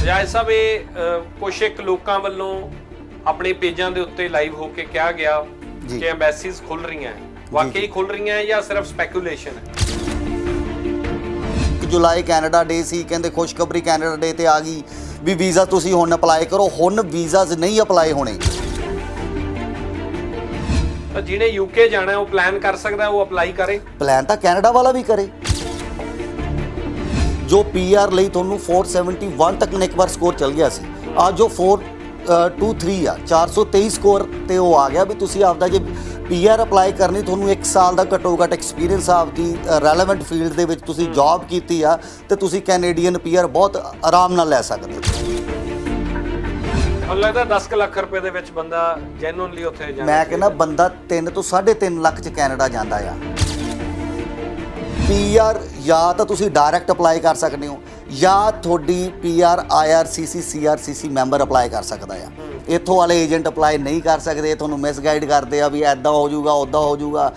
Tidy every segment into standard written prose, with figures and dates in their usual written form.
ਬਜਾਜ ਸਾਹਿਬ ਇਹ ਕੁਛ ਇੱਕ ਲੋਕਾਂ ਵੱਲੋਂ ਆਪਣੇ ਪੇਜਾਂ ਦੇ ਉੱਤੇ ਲਾਈਵ ਹੋ ਕੇ ਕਿਹਾ ਗਿਆ ਕਿ ਐਮਬੈਸੀਜ਼ ਖੁੱਲ ਰਹੀਆਂ ਵਾਕਈ ਖੁੱਲ ਰਹੀਆਂ ਜਾਂ ਸਿਰਫ ਸਪੈਕੂਲੇਸ਼ਨ ਹੈ। 1 ਜੁਲਾਈ ਕੈਨੇਡਾ ਡੇ ਸੀ, ਕਹਿੰਦੇ ਖੁਸ਼ਖਬਰੀ ਕੈਨੇਡਾ ਡੇ ਤੇ ਆ ਗਈ ਵੀ ਵੀਜ਼ਾ ਤੁਸੀਂ ਹੁਣ ਅਪਲਾਈ ਕਰੋ। ਹੁਣ ਵੀਜ਼ਾਸ ਨਹੀਂ ਅਪਲਾਈ ਹੋਣੇ। ਤਾਂ ਜਿਹਨੇ ਯੂਕੇ ਜਾਣਾ ਉਹ ਪਲਾਨ ਕਰ ਸਕਦਾ, ਉਹ ਅਪਲਾਈ ਕਰੇ। ਪਲਾਨ ਤਾਂ ਕੈਨੇਡਾ ਵਾਲਾ ਵੀ ਕਰੇ। ਜੋ ਪੀਆਰ ਲਈ ਤੁਹਾਨੂੰ 471 ਤੱਕ ਇੱਕ ਵਾਰ ਸਕੋਰ ਚੱਲ ਗਿਆ ਸੀ, ਅੱਜ ਜੋ 423 ਆ 423 ਸਕੋਰ ਤੇ ਉਹ ਆ ਗਿਆ ਵੀ ਤੁਸੀਂ ਆਪਦਾ ਜੇ ਪੀਆਰ ਅਪਲਾਈ ਕਰਨੀ, ਤੁਹਾਨੂੰ 1 ਸਾਲ ਦਾ ਘੱਟੋ ਘੱਟ ਐਕਸਪੀਰੀਅੰਸ ਆਪਦੀ ਰੈਲੇਵੈਂਟ ਫੀਲਡ ਦੇ ਵਿੱਚ ਤੁਸੀਂ ਜੌਬ ਕੀਤੀ ਆ ਤੇ ਤੁਸੀਂ ਕੈਨੇਡੀਅਨ ਪੀਆਰ ਬਹੁਤ ਆਰਾਮ ਨਾਲ ਲੈ ਸਕਦੇ ਹੋ। ਮੈਨੂੰ ਲੱਗਦਾ 10 ਲੱਖ ਰੁਪਏ ਦੇ ਵਿੱਚ ਬੰਦਾ ਜੈਨੂਇਨਲੀ ਉੱਥੇ ਜਾਂਦਾ। ਮੈਂ ਕਹਿੰਦਾ ਬੰਦਾ 3 ਤੋਂ 3.5 ਲੱਖ ਚ ਕੈਨੇਡਾ ਜਾਂਦਾ ਆ। ਪੀਆਰ ਜਾਂ ਤਾਂ ਤੁਸੀਂ ਡਾਇਰੈਕਟ ਅਪਲਾਈ ਕਰ ਸਕਦੇ ਹੋ ਜਾਂ ਤੁਹਾਡੀ ਪੀਆਰ ਆਈਆਰਸੀਸੀ ਸੀਆਰਸੀਸੀ ਮੈਂਬਰ ਅਪਲਾਈ ਕਰ ਸਕਦਾ ਆ। ਇੱਥੋਂ ਵਾਲੇ ਏਜੰਟ ਅਪਲਾਈ ਨਹੀਂ ਕਰ ਸਕਦੇ, ਤੁਹਾਨੂੰ ਮਿਸਗਾਈਡ ਕਰਦੇ ਆ ਵੀ ਐਦਾਂ ਹੋ ਜਾਊਗਾ ਉੱਦਾਂ ਹੋ ਜਾਊਗਾ।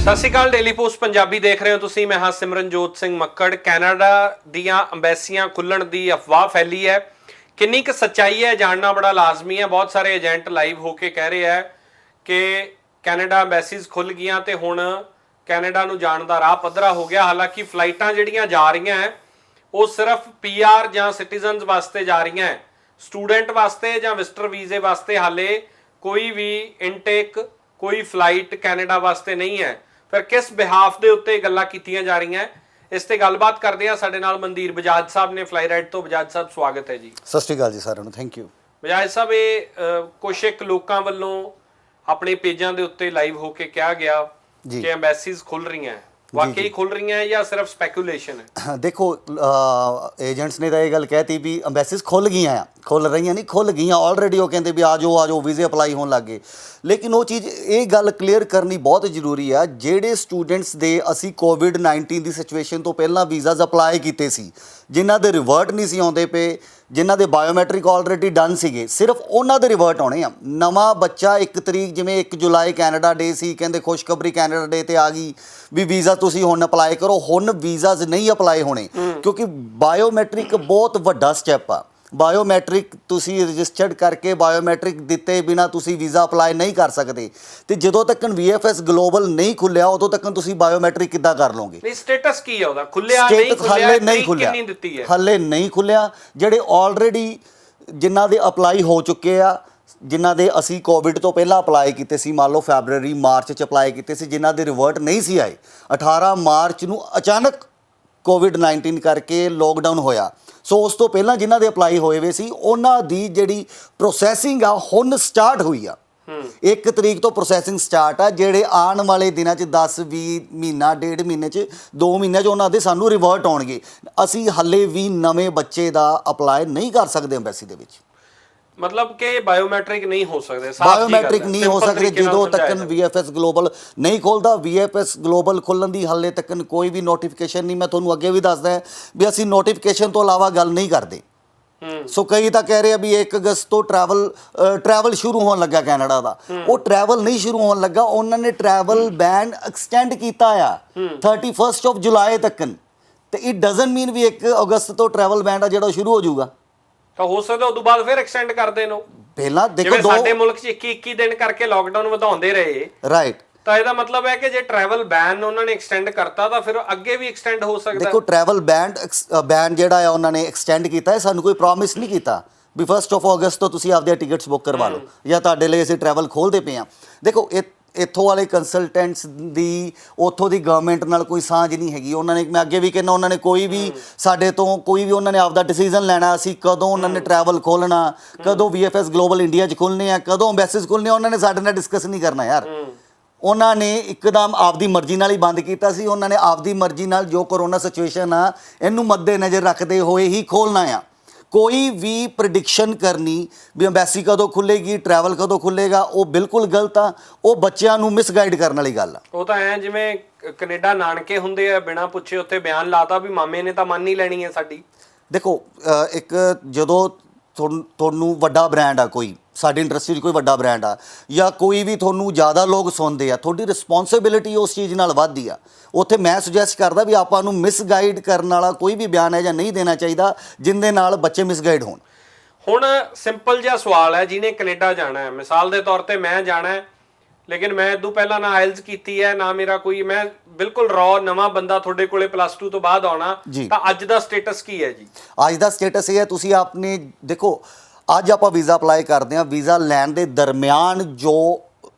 ਸਤਿ ਸ਼੍ਰੀ ਅਕਾਲ, ਡੇਲੀ ਪੋਸਟ ਪੰਜਾਬੀ ਦੇਖ ਰਹੇ ਹੋ ਤੁਸੀਂ। ਮੈਂ ਹਾਂ ਸਿਮਰਨਜੋਤ ਸਿੰਘ ਮੱਕੜ। ਕੈਨੇਡਾ ਦੀਆਂ ਅੰਬੈਸੀਆਂ ਖੁੱਲਣ ਦੀ ਅਫਵਾਹ ਫੈਲੀ ਹੈ, ਕਿੰਨੀ ਕੁ ਸੱਚਾਈ ਹੈ ਜਾਣਨਾ ਬੜਾ ਲਾਜ਼ਮੀ ਹੈ। ਬਹੁਤ ਸਾਰੇ ਏਜੰਟ ਲਾਈਵ ਹੋ ਕੇ ਕਹਿ ਰਹੇ ਹੈ ਕਿ ਕੈਨੇਡਾ ਅੰਬੈਸੀਜ਼ ਖੁੱਲ ਗਈਆਂ ਤੇ ਹੁਣ ਕੈਨੇਡਾ ਨੂੰ ਜਾਣ ਦਾ ਰਾਹ ਪੱਧਰਾ ਹੋ ਗਿਆ। ਹਾਲਾਂਕਿ ਫਲਾਈਟਾਂ ਜਿਹੜੀਆਂ ਜਾ ਰਹੀਆਂ ਹੈ ਉਹ ਸਿਰਫ ਪੀਆਰ ਜਾਂ ਸਿਟੀਜ਼ਨਸ ਵਾਸਤੇ ਜਾ ਰਹੀਆਂ ਹੈ, ਸਟੂਡੈਂਟ ਵਾਸਤੇ ਜਾਂ ਵਿਜ਼ਟਰ ਵੀਜ਼ੇ ਵਾਸਤੇ ਹਾਲੇ ਕੋਈ ਵੀ ਇਨਟੇਕ, ਕੋਈ ਫਲਾਈਟ ਕੈਨੇਡਾ ਵਾਸਤੇ ਨਹੀਂ ਹੈ। ਫਿਰ ਕਿਸ ਬਿਹਾਫ ਦੇ ਉੱਤੇ ਗੱਲਾਂ ਕੀਤੀਆਂ ਜਾ ਰਹੀਆਂ, ਇਸ ਤੇ ਗੱਲਬਾਤ ਕਰਦੇ ਆ। ਸਾਡੇ ਨਾਲ ਮਨਦੀਰ ਬਜਾਜ ਸਾਹਿਬ ਨੇ ਫਲਾਈ ਰਾਈਡ ਤੋਂ। ਬਜਾਜ ਸਾਹਿਬ ਸਵਾਗਤ ਹੈ ਜੀ। ਸਤਿ ਸ਼੍ਰੀ ਅਕਾਲ ਜੀ ਸਾਰਿਆਂ ਨੂੰ, ਥੈਂਕ ਯੂ। ਬਜਾਜ ਸਾਹਿਬ ਇਹ ਕੁਛ ਇੱਕ ਲੋਕਾਂ ਵੱਲੋਂ ਆਪਣੇ ਪੇਜਾਂ ਦੇ ਉੱਤੇ ਲਾਈਵ ਹੋ ਕੇ ਕਿਹਾ ਗਿਆ ਕਿ ਐਮਬੈਸੀਜ਼ ਖੁੱਲ ਰਹੀਆਂ ਵਾਕਈ ਖੁੱਲ ਰਹੀਆਂ ਜਾਂ ਸਿਰਫ ਸਪੈਕੂਲੇਸ਼ਨ ਹੈ। ਦੇਖੋ ਏਜੰਟਸ ਨੇ ਤਾਂ ਇਹ ਗੱਲ ਕਹਿਤੀ ਵੀ ਅੰਬੈਸੀਜ਼ ਖੁੱਲ ਗਈਆਂ ਆ, ਖੁੱਲ ਰਹੀਆਂ ਨਹੀਂ, ਖੁੱਲ ਗਈਆਂ ਆਲਰੇਡੀ। ਉਹ ਕਹਿੰਦੇ ਵੀ ਆ ਜਾਓ ਵੀਜ਼ੇ ਅਪਲਾਈ ਹੋਣ ਲੱਗ ਗਏ। ਲੇਕਿਨ ਉਹ ਚੀਜ਼, ਇਹ ਗੱਲ ਕਲੀਅਰ ਕਰਨੀ ਬਹੁਤ ਜ਼ਰੂਰੀ ਆ। ਜਿਹੜੇ ਸਟੂਡੈਂਟਸ ਦੇ ਅਸੀਂ ਕੋਵਿਡ-19 ਦੀ ਸਿਚੁਏਸ਼ਨ ਤੋਂ ਪਹਿਲਾਂ ਵੀਜ਼ਾਸ ਅਪਲਾਈ ਕੀਤੇ ਸੀ, ਜਿਨ੍ਹਾਂ ਦੇ ਰਿਵਰਟ ਨਹੀਂ ਸੀ ਆਉਂਦੇ ਪਏ, ਜਿਨ੍ਹਾਂ ਦੇ ਬਾਇਓਮੈਟ੍ਰਿਕ ਆਲਰੇਡੀ ਡਨ ਸੀਗੇ, ਸਿਰਫ ਉਹਨਾਂ ਦੇ ਰਿਵਰਟ ਆਉਣੇ ਆ। ਨਵਾਂ ਬੱਚਾ 1 ਤਰੀਕ, ਜਿਵੇਂ 1 ਜੁਲਾਈ ਕੈਨੇਡਾ ਡੇ ਸੀ, ਕਹਿੰਦੇ ਖੁਸ਼ਖਬਰੀ ਕੈਨੇਡਾ ਡੇ ਤੇ ਆ ਗਈ ਵੀ ਵੀਜ਼ਾ ਤੁਸੀਂ ਹੁਣ ਅਪਲਾਈ ਕਰੋ। ਹੁਣ ਵੀਜ਼ਾਸ ਨਹੀਂ ਅਪਲਾਈ ਹੋਣੇ ਕਿਉਂਕਿ ਬਾਇਓਮੈਟ੍ਰਿਕ ਬਹੁਤ ਵੱਡਾ ਸਟੈਪ ਆ। ਬਾਇਓਮੈਟ੍ਰਿਕ ਤੁਸੀਂ ਰਜਿਸਟਰਡ ਕਰਕੇ ਬਾਇਓਮੈਟ੍ਰਿਕ ਦਿੱਤੇ ਬਿਨਾ ਤੁਸੀਂ ਵੀਜ਼ਾ ਅਪਲਾਈ ਨਹੀਂ ਕਰ ਸਕਦੇ। ਤੇ ਜਦੋਂ ਤੱਕ VFS ਗਲੋਬਲ ਨਹੀਂ ਖੁੱਲਿਆ ਉਦੋਂ ਤੱਕ ਤੁਸੀਂ ਬਾਇਓਮੈਟ੍ਰਿਕ ਕਿੱਦਾਂ ਕਰ ਲਓਗੇ? ਨਹੀਂ, ਸਟੇਟਸ ਕੀ ਹੈ ਉਹਦਾ? ਖੁੱਲਿਆ ਨਹੀਂ ਖੁੱਲਿਆ? ਨਹੀਂ ਖੁੱਲਿਆ, ਕਿੰਨੀ ਦਿੱਤੀ ਹੈ? ਹੱਲੇ ਨਹੀਂ ਖੁੱਲਿਆ। ਜਿਹੜੇ ਆਲਰੇਡੀ ਜਿਨ੍ਹਾਂ ਦੇ ਅਪਲਾਈ ਹੋ ਚੁੱਕੇ ਆ, ਜਿਨ੍ਹਾਂ ਦੇ ਅਸੀਂ ਕੋਵਿਡ ਤੋਂ ਪਹਿਲਾਂ ਅਪਲਾਈ ਕੀਤੇ ਸੀ, ਮੰਨ ਲਓ ਫੈਬਰਵਰੀ ਮਾਰਚ 'ਚ ਅਪਲਾਈ ਕੀਤੇ ਸੀ, ਜਿਨ੍ਹਾਂ ਦੇ ਰਿਵਰਟ ਨਹੀਂ ਸੀ ਆਏ, 18 ਮਾਰਚ ਨੂੰ ਅਚਾਨਕ ਕੋਵਿਡ-19 ਕਰਕੇ ਲੋਕਡਾਊਨ ਹੋਇਆ। ਸੋ ਉਸ ਤੋਂ ਪਹਿਲਾਂ ਜਿਨ੍ਹਾਂ ਦੇ ਅਪਲਾਈ ਹੋਏ ਹੋਏ ਸੀ, ਉਹਨਾਂ ਦੀ ਜਿਹੜੀ ਪ੍ਰੋਸੈਸਿੰਗ ਆ ਹੁਣ ਸਟਾਰਟ ਹੋਈ ਆ। 1 ਤਰੀਕ ਤੋਂ ਪ੍ਰੋਸੈਸਿੰਗ ਸਟਾਰਟ ਆ। ਜਿਹੜੇ ਆਉਣ ਵਾਲੇ ਦਿਨਾਂ 'ਚ 10-20 ਮਹੀਨਾ, 1.5 ਮਹੀਨੇ 'ਚ, 2 ਮਹੀਨਿਆਂ 'ਚ ਉਹਨਾਂ ਦੇ ਸਾਨੂੰ ਰਿਵਰਟ ਆਉਣਗੇ। ਅਸੀਂ ਹੱਲੇ ਵੀ ਨਵੇਂ ਬੱਚੇ ਦਾ ਅਪਲਾਈ ਨਹੀਂ ਕਰ ਸਕਦੇ ਅੰਬੈਸੀ ਦੇ ਵਿੱਚ। ਮਤਲਬ ਕਿ ਬਾਇਓਮੈਟ੍ਰਿਕ ਨਹੀਂ ਹੋ ਸਕਦੇ, ਬਾਇਓਮੈਟ੍ਰਿਕ ਨਹੀਂ ਹੋ ਸਕਦੇ ਜਦੋਂ ਤੱਕ VFS ਗਲੋਬਲ ਨਹੀਂ ਖੁੱਲਦਾ। VFS ਗਲੋਬਲ ਖੁੱਲਣ ਦੀ ਹਾਲੇ ਤੱਕ ਕੋਈ ਵੀ ਨੋਟੀਫਿਕੇਸ਼ਨ ਨਹੀਂ। ਮੈਂ ਤੁਹਾਨੂੰ ਅੱਗੇ ਵੀ ਦੱਸਦਾ ਵੀ ਅਸੀਂ ਨੋਟੀਫਿਕੇਸ਼ਨ ਤੋਂ ਇਲਾਵਾ ਗੱਲ ਨਹੀਂ ਕਰਦੇ। ਸੋ ਕਈ ਤਾਂ ਕਹਿ ਰਹੇ ਆ ਵੀ 1 ਅਗਸਤ ਤੋਂ ਟਰੈਵਲ ਸ਼ੁਰੂ ਹੋਣ ਲੱਗਾ ਕੈਨੇਡਾ ਦਾ। ਉਹ ਟਰੈਵਲ ਨਹੀਂ ਸ਼ੁਰੂ ਹੋਣ ਲੱਗਾ, ਉਹਨਾਂ ਨੇ ਟਰੈਵਲ ਬੈਨ ਐਕਸਟੈਂਡ ਕੀਤਾ ਆ 31 ਜੁਲਾਈ ਤੱਕ। ਤੇ ਇਟ ਡਜ਼ਨਟ ਮੀਨ ਵੀ 1 ਅਗਸਤ ਤੋਂ ਟਰੈਵਲ ਬੈਨ ਆ ਜਿਹੜਾ ਸ਼ੁਰੂ ਹੋ ਜਾਊਗਾ। ਤਾਂ ਹੋ ਸਕਦਾ ਉਦੋਂ ਬਾਅਦ ਫਿਰ ਐਕਸਟੈਂਡ ਕਰ ਦੇਣ। ਪਹਿਲਾਂ ਦੇਖੋ ਸਾਡੇ ਮੁਲਕ 'ਚ 21 ਦਿਨ ਕਰਕੇ ਲਾਕਡਾਊਨ ਵਧਾਉਂਦੇ ਰਹੇ, ਰਾਈਟ। ਤਾਂ ਇਹਦਾ ਮਤਲਬ ਹੈ ਕਿ ਜੇ ਟਰੈਵਲ ਬੈਨ ਉਹਨਾਂ ਨੇ ਐਕਸਟੈਂਡ ਕਰਤਾ ਤਾਂ ਫਿਰ ਅੱਗੇ ਵੀ ਐਕਸਟੈਂਡ ਹੋ ਸਕਦਾ। ਦੇਖੋ ਟਰੈਵਲ ਬੈਨ ਜਿਹੜਾ ਆ ਉਹਨਾਂ ਨੇ ਐਕਸਟੈਂਡ ਕੀਤਾ ਹੈ। ਸਾਨੂੰ ਕੋਈ ਪ੍ਰੋਮਿਸ ਨਹੀਂ ਕੀਤਾ ਵੀ 1 ਅਗਸਤ ਤੋਂ ਤੁਸੀਂ ਆਪਦੀਆਂ ਟਿਕਟਸ ਬੁੱਕ ਕਰਵਾ ਲਓ ਜਾਂ ਤੁਹਾਡੇ ਲਈ ਅਸੀਂ ਟਰੈਵਲ ਖੋਲ੍ਹਦੇ ਪਏ ਹਾਂ। ਦੇਖੋ ਇੱਥੋਂ ਵਾਲੇ ਕੰਸਲਟੈਂਟਸ ਦੀ ਉੱਥੋਂ ਦੀ ਗਵਰਨਮੈਂਟ ਨਾਲ ਕੋਈ ਸਾਂਝ ਨਹੀਂ ਹੈਗੀ। ਉਹਨਾਂ ਨੇ, ਮੈਂ ਅੱਗੇ ਵੀ ਕਹਿੰਦਾ, ਉਹਨਾਂ ਨੇ ਕੋਈ ਵੀ ਸਾਡੇ ਤੋਂ ਕੋਈ ਵੀ ਉਹਨਾਂ ਨੇ ਆਪਦਾ ਡਿਸੀਜ਼ਨ ਲੈਣਾ ਸੀ ਕਦੋਂ ਉਹਨਾਂ ਨੇ ਟਰੈਵਲ ਖੋਲ੍ਹਣਾ, ਕਦੋਂ VFS ਗਲੋਬਲ ਇੰਡੀਆ 'ਚ ਖੁੱਲ੍ਹਣੇ ਆ, ਕਦੋਂ ਅੰਬੈਸੀਜ਼ ਖੁੱਲ੍ਹਣੇ ਆ, ਉਹਨਾਂ ਨੇ ਸਾਡੇ ਨਾਲ ਡਿਸਕਸ ਨਹੀਂ ਕਰਨਾ ਯਾਰ। ਉਹਨਾਂ ਨੇ ਇੱਕਦਮ ਆਪਦੀ ਮਰਜ਼ੀ ਨਾਲ ਹੀ ਬੰਦ ਕੀਤਾ ਸੀ। ਉਹਨਾਂ ਨੇ ਆਪਦੀ ਮਰਜ਼ੀ ਨਾਲ ਜੋ ਕਰੋਨਾ ਸਿਚੁਏਸ਼ਨ ਆ ਇਹਨੂੰ ਮੱਦੇ ਨਜ਼ਰ ਰੱਖਦੇ ਹੋਏ ਹੀ ਖੋਲ੍ਹਣਾ ਆ। ਕੋਈ ਵੀ ਪ੍ਰੈਡਿਕਸ਼ਨ ਕਰਨੀ ਵੀ ਅੰਬੈਸੀ ਕਦੋਂ ਖੁੱਲ੍ਹੇਗੀ, ਟਰੈਵਲ ਕਦੋਂ ਖੁੱਲ੍ਹੇਗਾ, ਉਹ ਬਿਲਕੁਲ ਗਲਤ ਆ। ਉਹ ਬੱਚਿਆਂ ਨੂੰ ਮਿਸਗਾਈਡ ਕਰਨ ਵਾਲੀ ਗੱਲ ਆ। ਉਹ ਤਾਂ ਐ ਜਿਵੇਂ ਕੈਨੇਡਾ ਨਾਨਕੇ ਹੁੰਦੇ ਆ, ਬਿਨਾਂ ਪੁੱਛੇ ਉੱਥੇ ਬਿਆਨ ਲਾਤਾ ਵੀ ਮਾਮੇ ਨੇ ਤਾਂ ਮੰਨ ਹੀ ਲੈਣੀ ਹੈ ਸਾਡੀ। ਦੇਖੋ ਇੱਕ ਜਦੋਂ ਤੁਹਾਨੂੰ ਵੱਡਾ ਬ੍ਰਾਂਡ ਆ ਕੋਈ ਸਾਡੀ ਇੰਡਸਟਰੀ 'ਚ ਕੋਈ ਵੱਡਾ ਬ੍ਰਾਂਡ ਆ ਜਾਂ ਕੋਈ ਵੀ ਤੁਹਾਨੂੰ ਜ਼ਿਆਦਾ ਲੋਕ ਸੁਣਦੇ ਆ, ਤੁਹਾਡੀ ਰਿਸਪੌਂਸਿਬਿਲਿਟੀ ਉਸ ਚੀਜ਼ ਨਾਲ ਵੱਧਦੀ ਆ। ਉੱਥੇ ਮੈਂ ਸੁਜੈਸਟ ਕਰਦਾ ਵੀ ਆਪਾਂ ਨੂੰ ਮਿਸਗਾਈਡ ਕਰਨ ਵਾਲਾ ਕੋਈ ਵੀ ਬਿਆਨ ਹੈ ਜਾਂ ਨਹੀਂ ਦੇਣਾ ਚਾਹੀਦਾ ਜਿਹਦੇ ਨਾਲ ਬੱਚੇ ਮਿਸਗਾਈਡ ਹੋਣ। ਹੁਣ ਸਿੰਪਲ ਜਿਹਾ ਸਵਾਲ ਹੈ, ਜਿਹਨੇ ਕੈਨੇਡਾ ਜਾਣਾ ਹੈ, ਮਿਸਾਲ ਦੇ ਤੌਰ ਤੇ ਮੈਂ ਜਾਣਾ ਹੈ, ਲੇਕਿਨ ਮੈਂ ਇਦੋਂ ਪਹਿਲਾਂ ਨਾ ਆਇਲਸ ਕੀਤੀ ਹੈ, ਨਾ ਮੇਰਾ ਕੋਈ, ਮੈਂ ਬਿਲਕੁਲ ਰॉ ਨਵਾਂ ਬੰਦਾ ਤੁਹਾਡੇ ਕੋਲੇ +2 ਤੋਂ ਬਾਅਦ ਆਉਣਾ, ਤਾਂ ਅੱਜ ਦਾ ਸਟੇਟਸ ਕੀ ਹੈ ਜੀ? ਅੱਜ ਦਾ ਸਟੇਟਸ ਇਹ ਹੈ, ਤੁਸੀਂ ਆਪਣੇ ਦੇਖੋ ਅੱਜ ਆਪਾਂ ਵੀਜ਼ਾ ਅਪਲਾਈ ਕਰਦੇ ਹਾਂ, ਵੀਜ਼ਾ ਲੈਣ ਦੇ ਦਰਮਿਆਨ ਜੋ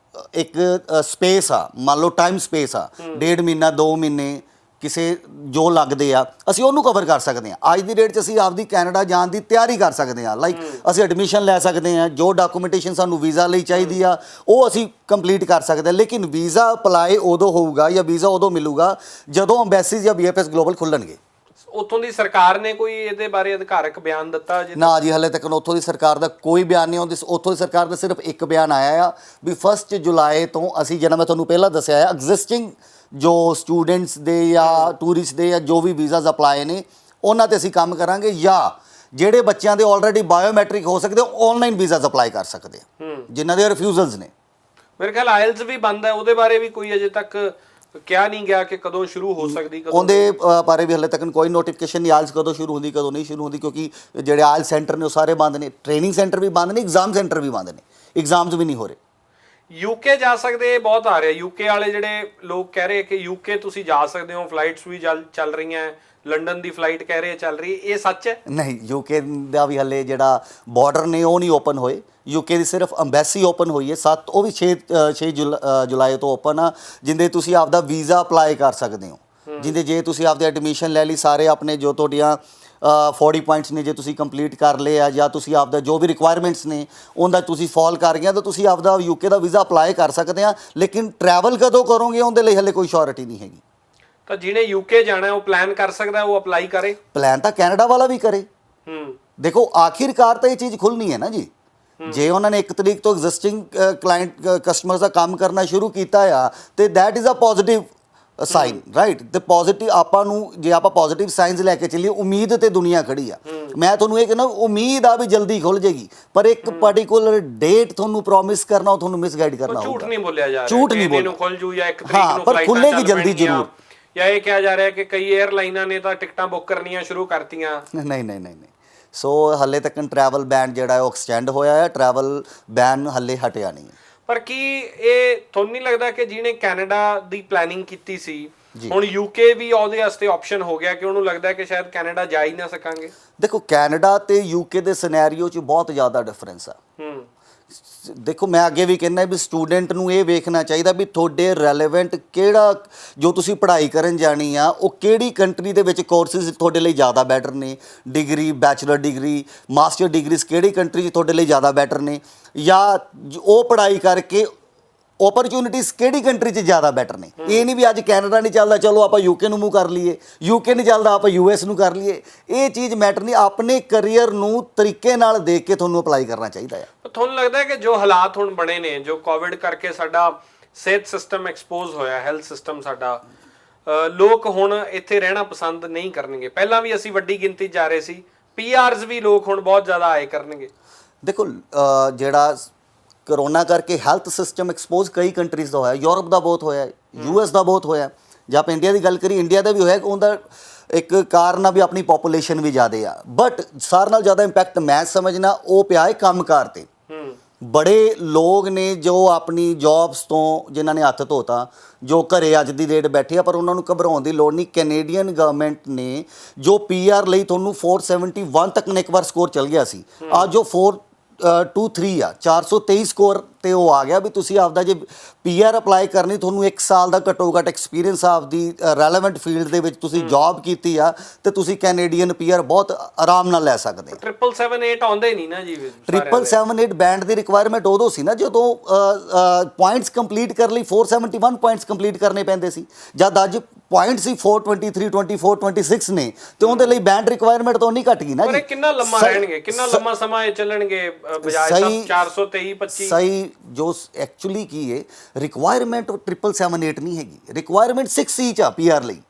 ਇੱਕ ਸਪੇਸ ਆ, ਮੰਨ ਲਓ ਟਾਈਮ ਸਪੇਸ ਆ, 1.5 ਮਹੀਨਾ 2 ਮਹੀਨੇ ਕਿਸੇ ਜੋ ਲੱਗਦੇ ਆ, ਅਸੀਂ ਉਹਨੂੰ ਕਵਰ ਕਰ ਸਕਦੇ ਹਾਂ। ਅੱਜ ਦੀ ਡੇਟ 'ਚ ਅਸੀਂ ਆਪਦੀ ਕੈਨੇਡਾ ਜਾਣ ਦੀ ਤਿਆਰੀ ਕਰ ਸਕਦੇ ਹਾਂ। ਲਾਈਕ ਅਸੀਂ ਐਡਮਿਸ਼ਨ ਲੈ ਸਕਦੇ ਹਾਂ, ਜੋ ਡਾਕੂਮੈਂਟੇਸ਼ਨ ਸਾਨੂੰ ਵੀਜ਼ਾ ਲਈ ਚਾਹੀਦੀ ਆ ਉਹ ਅਸੀਂ ਕੰਪਲੀਟ ਕਰ ਸਕਦੇ ਹਾਂ। ਲੇਕਿਨ ਵੀਜ਼ਾ ਅਪਲਾਈ ਉਦੋਂ ਹੋਊਗਾ ਜਾਂ ਵੀਜ਼ਾ ਉਦੋਂ ਮਿਲੂਗਾ ਜਦੋਂ ਅੰਬੈਸੀਜ਼ ਜਾਂ BFS ਗਲੋਬਲ ਖੁੱਲਣਗੇ। ਉੱਥੋਂ ਦੀ ਸਰਕਾਰ ਨੇ ਕੋਈ ਇਹਦੇ ਬਾਰੇ ਅਧਿਕਾਰਕ ਬਿਆਨ ਦਿੱਤਾ ਜੀ? ਨਾ ਜੀ, ਹਲੇ ਤੱਕ ਉੱਥੋਂ ਦੀ ਸਰਕਾਰ ਦਾ ਕੋਈ ਬਿਆਨ ਨਹੀਂ ਆਉਂਦੀ। ਉੱਥੋਂ ਦੀ ਸਰਕਾਰ ਦਾ ਸਿਰਫ ਇੱਕ ਬਿਆਨ ਆਇਆ ਆ ਵੀ 1 ਜੁਲਾਈ ਤੋਂ ਅਸੀਂ, ਜਿਹੜਾ ਮੈਂ ਤੁਹਾਨੂੰ ਪਹਿਲਾਂ ਦੱਸਿਆ ਹੈ, ਐਗਜ਼ਿਸਟਿੰਗ ਜੋ ਸਟੂਡੈਂਟਸ ਦੇ ਜਾਂ ਟੂਰਿਸਟ ਦੇ ਜਾਂ ਜੋ ਵੀ ਵੀਜ਼ਾਸ ਅਪਲਾਈ ਨੇ ਉਹਨਾਂ ਤੇ ਅਸੀਂ ਕੰਮ ਕਰਾਂਗੇ, ਜਾਂ ਜਿਹੜੇ ਬੱਚਿਆਂ ਦੇ ਆਲਰੇਡੀ ਬਾਇਓਮੈਟ੍ਰਿਕ ਹੋ ਸਕਦੇ ਆਨਲਾਈਨ ਵੀਜ਼ਾਸ ਅਪਲਾਈ ਕਰ ਸਕਦੇ ਜਿਨ੍ਹਾਂ ਦੇ ਰਿਫਿਊਜ਼ਲਸ ਨੇ। ਮੇਰੇ ਖਿਆਲ ਆਇਲਸ ਵੀ ਬੰਦ ਹੈ, ਉਹਦੇ ਬਾਰੇ ਵੀ ਕੋਈ ਅਜੇ ਤੱਕ ਕਿਹਾ ਨਹੀਂ ਗਿਆ ਕਿ ਕਦੋਂ ਸ਼ੁਰੂ ਹੋ ਸਕਦੀ, ਕਦੋਂ? ਉਹਦੇ ਬਾਰੇ ਵੀ ਹਲੇ ਤੱਕ ਕੋਈ ਨੋਟੀਫਿਕੇਸ਼ਨ ਨਹੀਂ, ਆਇਲਸ ਕਦੋਂ ਸ਼ੁਰੂ ਹੁੰਦੀ ਕਦੋਂ ਨਹੀਂ ਸ਼ੁਰੂ ਹੁੰਦੀ, ਕਿਉਂਕਿ ਜਿਹੜੇ ਆਇਲਸ ਸੈਂਟਰ ਨੇ ਉਹ ਸਾਰੇ ਬੰਦ ਨੇ, ਟ੍ਰੇਨਿੰਗ ਸੈਂਟਰ ਵੀ ਬੰਦ ਨੇ, ਐਗਜ਼ਾਮ ਸੈਂਟਰ ਵੀ ਬੰਦ ਨੇ, ਐਗਜ਼ਾਮਸ ਵੀ ਨਹੀਂ ਹੋ ਰਹੇ। ਯੂਕੇ ਜਾ ਸਕਦੇ ਬਹੁਤ ਆ ਰਿਹਾ, ਯੂਕੇ ਵਾਲੇ ਜਿਹੜੇ ਲੋਕ ਕਹਿ ਰਹੇ ਕਿ ਯੂਕੇ ਤੁਸੀਂ ਜਾ ਸਕਦੇ ਹੋ, ਫਲਾਈਟਸ ਵੀ ਚੱਲ ਰਹੀਆਂ, ਲੰਡਨ ਦੀ ਫਲਾਈਟ ਕਹਿ ਰਹੇ ਚੱਲ ਰਹੀ, ਇਹ ਸੱਚ ਹੈ? ਨਹੀਂ, ਯੂਕੇ ਦਾ ਵੀ ਹਲੇ ਜਿਹੜਾ ਬਾਰਡਰ ਨੇ ਉਹ ਨਹੀਂ ਓਪਨ ਹੋਏ। ਯੂਕੇ ਦੀ ਸਿਰਫ ਅੰਬੈਸੀ ਓਪਨ ਹੋਈ ਹੈ, ਉਹ ਵੀ 6 ਜੁਲਾਈ ਤੋਂ ਓਪਨ ਆ, ਜਿੰਦੇ ਤੁਸੀਂ ਆਪਦਾ ਵੀਜ਼ਾ ਅਪਲਾਈ ਕਰ ਸਕਦੇ ਹੋ, ਜਿੰਦੇ ਜੇ ਤੁਸੀਂ ਆਪਦੇ ਐਡਮਿਸ਼ਨ ਲੈ ਲਈ, ਸਾਰੇ ਆਪਣੇ ਜੋ ਤੁਹਾਡੀਆਂ 40 ਪੁਆਇੰਟਸ ਨੇ ਜੇ ਤੁਸੀਂ ਕੰਪਲੀਟ ਕਰ ਲਏ ਆ, ਜਾਂ ਤੁਸੀਂ ਆਪਦਾ ਜੋ ਵੀ ਰਿਕੁਆਇਰਮੈਂਟਸ ਨੇ ਉਹਦਾ ਤੁਸੀਂ ਫੋਲ ਕਰ ਗਏ ਤਾਂ ਤੁਸੀਂ ਆਪਦਾ ਯੂਕੇ ਦਾ ਵੀਜ਼ਾ ਅਪਲਾਈ ਕਰ ਸਕਦੇ ਆ। ਲੇਕਿਨ ਟਰੈਵਲ ਕਦੋਂ ਕਰੋਗੇ ਉਹਦੇ ਲਈ ਹਲੇ ਕੋਈ ਸ਼ੋਰਿਟੀ ਨਹੀਂ ਹੈਗੀ। ਤਾਂ ਜਿਹਨੇ ਯੂਕੇ ਜਾਣਾ ਉਹ ਪਲਾਨ ਕਰ ਸਕਦਾ, ਉਹ ਅਪਲਾਈ ਕਰੇ। ਪਲਾਨ ਤਾਂ ਕੈਨੇਡਾ ਵਾਲਾ ਵੀ ਕਰੇ। ਦੇਖੋ ਆਖਿਰਕਾਰ ਤਾਂ ਇਹ ਚੀਜ਼ ਖੁੱਲਣੀ ਹੈ ਨਾ ਜੀ, ਜੇ ਉਹਨਾਂ ਨੇ 1 ਤਰੀਕ ਤੋਂ ਐਗਜ਼ਿਸਟਿੰਗ ਕਲਾਇੰਟ ਕਸਟਮਰਸ ਦਾ ਕੰਮ ਕਰਨਾ ਸ਼ੁਰੂ ਕੀਤਾ ਆ ਤੇ that is a positive sign, right? ਤੇ ਪੋਜ਼ਿਟਿਵ ਆਪਾਂ ਨੂੰ, ਜੇ ਆਪਾਂ ਪੋਜ਼ਿਟਿਵ ਸਾਈਨਸ ਲੈ ਕੇ ਚੱਲੀਏ, ਉਮੀਦ ਤੇ ਦੁਨੀਆ ਖੜੀ ਆ। ਮੈਂ ਤੁਹਾਨੂੰ ਇਹ ਕਹਿੰਦਾ ਉਮੀਦ ਆ ਵੀ ਜਲਦੀ ਖੁੱਲ ਜੇਗੀ, ਪਰ ਇੱਕ ਪਾਰਟਿਕੂਲਰ ਡੇਟ ਤੁਹਾਨੂੰ ਪ੍ਰੋਮਿਸ ਕਰਨਾ, ਉਹ ਤੁਹਾਨੂੰ ਮਿਸਗਾਈਡ ਕਰਨਾ ਹੋਊਗਾ। ਝੂਠ ਨਹੀਂ ਬੋਲਿਆ ਜਾ ਰਿਹਾ, ਝੂਠ ਨਹੀਂ ਬੋਲਿਆ, ਖੁੱਲ ਜੂ ਜਾਂ 1 ਤਰੀਕ ਨੂੰ ਪਰ ਖੁੱਲੇਗੀ ਜਲਦੀ ਜ਼ਰੂਰ। ਜਾਂ ਇਹ ਕਿਹਾ ਜਾ ਰਿਹਾ ਕਿ ਕਈ 에ਅਰਲਾਈਨਾਂ ਨੇ ਤਾਂ ਟਿਕਟਾਂ ਬੁੱਕ ਕਰਨੀਆਂ ਸ਼ੁਰੂ ਕਰਤੀਆਂ। ਨਹੀਂ ਨਹੀਂ ਨਹੀਂ, ਸੋ ਹਲੇ ਤੱਕ ਟਰੈਵਲ ਬੈਨ ਜਿਹੜਾ ਹੈ ਉਹ ਐਕਸਟੈਂਡ ਹੋਇਆ ਹੈ, ਟਰੈਵਲ ਬੈਨ ਹਲੇ ਹਟਿਆ ਨਹੀਂ ਹੈ। ਪਰ ਕੀ ਇਹ ਤੁਹਾਨੂੰ ਨਹੀਂ ਲੱਗਦਾ ਕਿ ਜਿਹਨੇ ਕੈਨੇਡਾ ਦੀ ਪਲੈਨਿੰਗ ਕੀਤੀ ਸੀ, ਹੁਣ ਯੂਕੇ ਵੀ ਉਹਦੇ ਵਾਸਤੇ ਆਪਸ਼ਨ ਹੋ ਗਿਆ, ਕਿ ਉਹਨੂੰ ਲੱਗਦਾ ਕਿ ਸ਼ਾਇਦ ਕੈਨੇਡਾ ਜਾ ਹੀ ਨਾ ਸਕਾਂਗੇ? ਦੇਖੋ ਕੈਨੇਡਾ ਤੇ ਯੂਕੇ ਦੇ ਸਿਨੈਰੀਓ 'ਚ ਬਹੁਤ ਜ਼ਿਆਦਾ ਡਿਫਰੈਂਸ ਆ। ਦੇਖੋ ਮੈਂ ਅੱਗੇ ਵੀ ਕਹਿੰਦਾ ਵੀ ਸਟੂਡੈਂਟ ਨੂੰ ਇਹ ਵੇਖਣਾ ਚਾਹੀਦਾ ਵੀ ਤੁਹਾਡੇ ਰੈਲੇਵੈਂਟ ਕਿਹੜਾ, ਜੋ ਤੁਸੀਂ ਪੜ੍ਹਾਈ ਕਰਨ ਜਾਣੀ ਆ ਉਹ ਕਿਹੜੀ ਕੰਟਰੀ ਦੇ ਵਿੱਚ ਕੋਰਸਿਸ ਤੁਹਾਡੇ ਲਈ ਜ਼ਿਆਦਾ ਬੈਟਰ ਨੇ, degree, bachelor degree, master degrees ਕਿਹੜੀ ਕੰਟਰੀ 'ਚ ਤੁਹਾਡੇ ਲਈ ਜ਼ਿਆਦਾ ਬੈਟਰ ਨੇ, ਜਾਂ ਉਹ ਪੜ੍ਹਾਈ ਕਰਕੇ ਓਪਰਚੁਨਿਟੀਜ਼ ਕਿਹੜੀ ਕੰਟਰੀ 'ਚ ਜ਼ਿਆਦਾ ਬੈਟਰ ਨੇ। ਇਹ ਨਹੀਂ ਵੀ ਅੱਜ ਕੈਨੇਡਾ ਨਹੀਂ ਚੱਲਦਾ ਚਲੋ ਆਪਾਂ ਯੂਕੇ ਨੂੰ ਮੂਵ ਕਰ ਲਈਏ, ਯੂਕੇ ਨਹੀਂ ਚੱਲਦਾ ਆਪਾਂ US ਨੂੰ ਕਰ ਲਈਏ, ਇਹ ਚੀਜ਼ ਮੈਟਰ ਨਹੀਂ। ਆਪਣੇ ਕਰੀਅਰ ਨੂੰ ਤਰੀਕੇ ਨਾਲ ਦੇਖ ਕੇ ਤੁਹਾਨੂੰ ਅਪਲਾਈ ਕਰਨਾ ਚਾਹੀਦਾ ਹੈ। ਤੁਹਾਨੂੰ ਲੱਗਦਾ ਹੈ ਕਿ ਜੋ ਹਾਲਾਤ ਹੁਣ ਬਣੇ ਨੇ, ਜੋ ਕੋਵਿਡ ਕਰਕੇ ਸਾਡਾ ਸਿਹਤ ਸਿਸਟਮ ਐਕਸਪੋਜ਼ ਹੋਇਆ, ਹੈਲਥ ਸਿਸਟਮ ਸਾਡਾ, ਲੋਕ ਹੁਣ ਇੱਥੇ ਰਹਿਣਾ ਪਸੰਦ ਨਹੀਂ ਕਰਨਗੇ? ਪਹਿਲਾਂ ਵੀ ਅਸੀਂ ਵੱਡੀ ਗਿਣਤੀ ਜਾ ਰਹੇ ਸੀ, PRs ਵੀ ਲੋਕ ਹੁਣ ਬਹੁਤ ਜ਼ਿਆਦਾ ਆਏ ਕਰਨਗੇ। ਦੇਖੋ ਜਿਹੜਾ ਕਰੋਨਾ ਕਰਕੇ ਹੈਲਥ ਸਿਸਟਮ ਐਕਸਪੋਜ਼ ਕਈ ਕੰਟਰੀਜ਼ ਦਾ ਹੋਇਆ, ਯੂਰਪ ਦਾ ਬਹੁਤ ਹੋਇਆ, US ਦਾ ਬਹੁਤ ਹੋਇਆ। ਜੇ ਆਪਾਂ ਇੰਡੀਆ ਦੀ ਗੱਲ ਕਰੀਏ, ਇੰਡੀਆ ਦਾ ਵੀ ਹੋਇਆ। ਉਹਦਾ ਇੱਕ ਕਾਰਨ ਆ ਵੀ ਆਪਣੀ ਪੋਪੂਲੇਸ਼ਨ ਵੀ ਜ਼ਿਆਦਾ ਆ, ਬਟ ਸਾਰਿਆਂ ਨਾਲ ਜ਼ਿਆਦਾ ਇੰਪੈਕਟ ਮੈਂ ਸਮਝਣਾ ਉਹ ਪਿਆ ਹੈ ਕੰਮਕਾਰ ਤੇ। ਬੜੇ ਲੋਕ ਨੇ ਜੋ ਆਪਣੀ ਜੌਬਸ ਤੋਂ ਜਿਨ੍ਹਾਂ ਨੇ ਹੱਥ ਧੋਤਾ, ਜੋ ਘਰੇ ਅੱਜ ਦੀ ਡੇਟ ਬੈਠੇ ਆ, ਪਰ ਉਹਨਾਂ ਨੂੰ ਘਬਰਾਉਣ ਦੀ ਲੋੜ ਨਹੀਂ। ਕੈਨੇਡੀਅਨ ਗਵਰਨਮੈਂਟ ਨੇ ਜੋ PR ਲਈ ਤੁਹਾਨੂੰ 471 ਤੱਕ ਇੱਕ ਵਾਰ ਸਕੋਰ ਚੱਲ ਗਿਆ ਸੀ, ਅੱਜ ਉਹ 423 ਆ, 423 ਸਕੋਰ ਤੇ ਉਹ ਆ ਗਿਆ ਵੀ ਤੁਸੀਂ ਆਪਦਾ ਜੇ PR ਅਪਲਾਈ ਕਰਨੀ, ਤੁਹਾਨੂੰ 1 ਸਾਲ ਦਾ ਘੱਟੋ ਘੱਟ ਐਕਸਪੀਰੀਅੰਸ ਆਪਦੀ ਰੈਲੇਵੈਂਟ ਫੀਲਡ ਦੇ ਵਿੱਚ ਤੁਸੀਂ ਜੌਬ ਕੀਤੀ ਆ ਤੇ ਤੁਸੀਂ ਕੈਨੇਡੀਅਨ PR ਬਹੁਤ ਆਰਾਮ ਨਾਲ ਲੈ ਸਕਦੇ। 778 ਆਉਂਦੇ ਨਹੀਂ ਨਾ ਜੀ। 778 ਬੈਂਡ ਦੀ ਰਿਕੁਆਇਰਮੈਂਟ ਉਦੋਂ ਸੀ ਨਾ ਜਦੋਂ ਪੁਆਇੰਟਸ ਕੰਪਲੀਟ ਕਰਨ ਲਈ 471 ਪੁਆਇੰਟਸ ਕੰਪਲੀਟ ਕਰਨੇ ਪੈਂਦੇ ਸੀ, ਜਦ ਅੱਜ ਪੁਆਇੰਟ ਸੀ 423, 24, 26 ਨੇ, ਤੇ ਉਹਦੇ ਲਈ ਬੈਂਡ ਰਿਕੁਆਇਰਮੈਂਟ ਤਾਂ ਉਨੀ ਘਟ ਗਈ ਨਾ ਜੀ। ਕਿੰਨਾ ਲੰਮਾ ਰਹਿਣਗੇ, ਕਿੰਨਾ ਲੰਮਾ ਸਮਾਂ ਇਹ ਚੱਲਣਗੇ ਬਜਾਏ 423, 25? ਸਹੀ ਜੋ ਐਕਚੁਅਲੀ ਕੀ ਹੈ, ਰਿਕੁਆਇਰਮੈਂਟ 778 ਨਹੀਂ ਹੈਗੀ, ਰਿਕੁਆਇਰਮੈਂਟ 6 ਚ ਆ PR ਲਈ।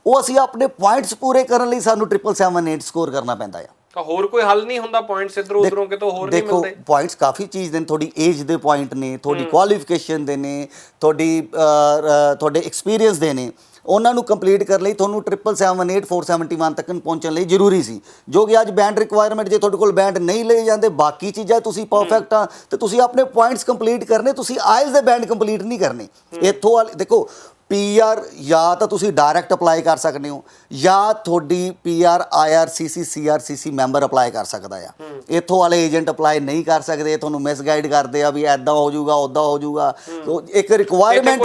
ਉਹ ਅਸੀਂ ਆਪਣੇ ਪੁਆਇੰਟਸ ਪੂਰੇ ਕਰਨ ਲਈ ਸਾਨੂੰ 778 ਸਕੋਰ ਕਰਨਾ ਪੈਂਦਾ ਆ। ਤਾਂ ਹੋਰ ਕੋਈ ਹੱਲ ਨਹੀਂ ਹੁੰਦਾ? ਪੁਆਇੰਟਸ ਇਧਰੋਂ ਉਧਰੋਂ ਕਿਤੋਂ ਹੋਰ ਨਹੀਂ ਦੇਖੋ ਮਿਲਦੇ? ਪੁਆਇੰਟਸ ਕਾਫੀ ਚੀਜ਼ ਦੇ ਨੇ, ਤੁਹਾਡੀ ਏਜ ਦੇ ਪੁਆਇੰਟ ਨੇ, ਤੁਹਾਡੀ ਕੁਆਲੀਫਿਕੇਸ਼ਨ ਦੇ ਨੇ, ਤੁਹਾਡੇ ਐਕਸਪੀਰੀਅੰਸ ਦੇ ਨੇ। ਉਹਨਾਂ ਨੂੰ ਕੰਪਲੀਟ ਕਰਨ ਲਈ ਤੁਹਾਨੂੰ 777 471 ਤੱਕ ਪਹੁੰਚਣ ਲਈ ਜ਼ਰੂਰੀ ਸੀ, ਜੋ ਕਿ ਅੱਜ ਬੈਂਡ ਰਿਕੁਆਇਰਮੈਂਟ, ਜੇ ਤੁਹਾਡੇ ਕੋਲ ਬੈਂਡ ਨਹੀਂ ਲਏ ਜਾਂਦੇ, ਬਾਕੀ ਚੀਜ਼ਾਂ ਤੁਸੀਂ ਪਰਫੈਕਟ ਆ ਤੇ ਤੁਸੀਂ ਆਪਣੇ ਪੁਆਇੰਟਸ ਕੰਪਲੀਟ ਕਰਨੇ, ਤੁਸੀਂ ਆਇਲਸ ਦੇ ਬੈਂਡ ਕੰਪਲੀਟ ਨਹੀਂ ਕਰਨੇ। ਇੱਥੋਂ ਵਾਲੇ ਦੇਖੋ ਪੀਆਰ ਜਾਂ ਤਾਂ ਤੁਸੀਂ ਡਾਇਰੈਕਟ ਅਪਲਾਈ ਕਰ ਸਕਦੇ ਹੋ, ਜਾਂ ਤੁਹਾਡੀ ਪੀਆਰ ਆਈਆਰਸੀਸੀ ਸੀਆਰਸੀਸੀ ਮੈਂਬਰ ਅਪਲਾਈ ਕਰ ਸਕਦਾ ਆ। ਇੱਥੋਂ ਵਾਲੇ ਏਜੰਟ ਅਪਲਾਈ ਨਹੀਂ ਕਰ ਸਕਦੇ, ਤੁਹਾਨੂੰ ਮਿਸਗਾਈਡ ਕਰਦੇ ਆ ਵੀ ਐਦਾਂ ਹੋ ਜਾਊਗਾ, ਉੱਦਾਂ ਹੋ ਜਾਊਗਾ। ਇੱਕ ਰਿਕੁਆਇਰਮੈਂਟ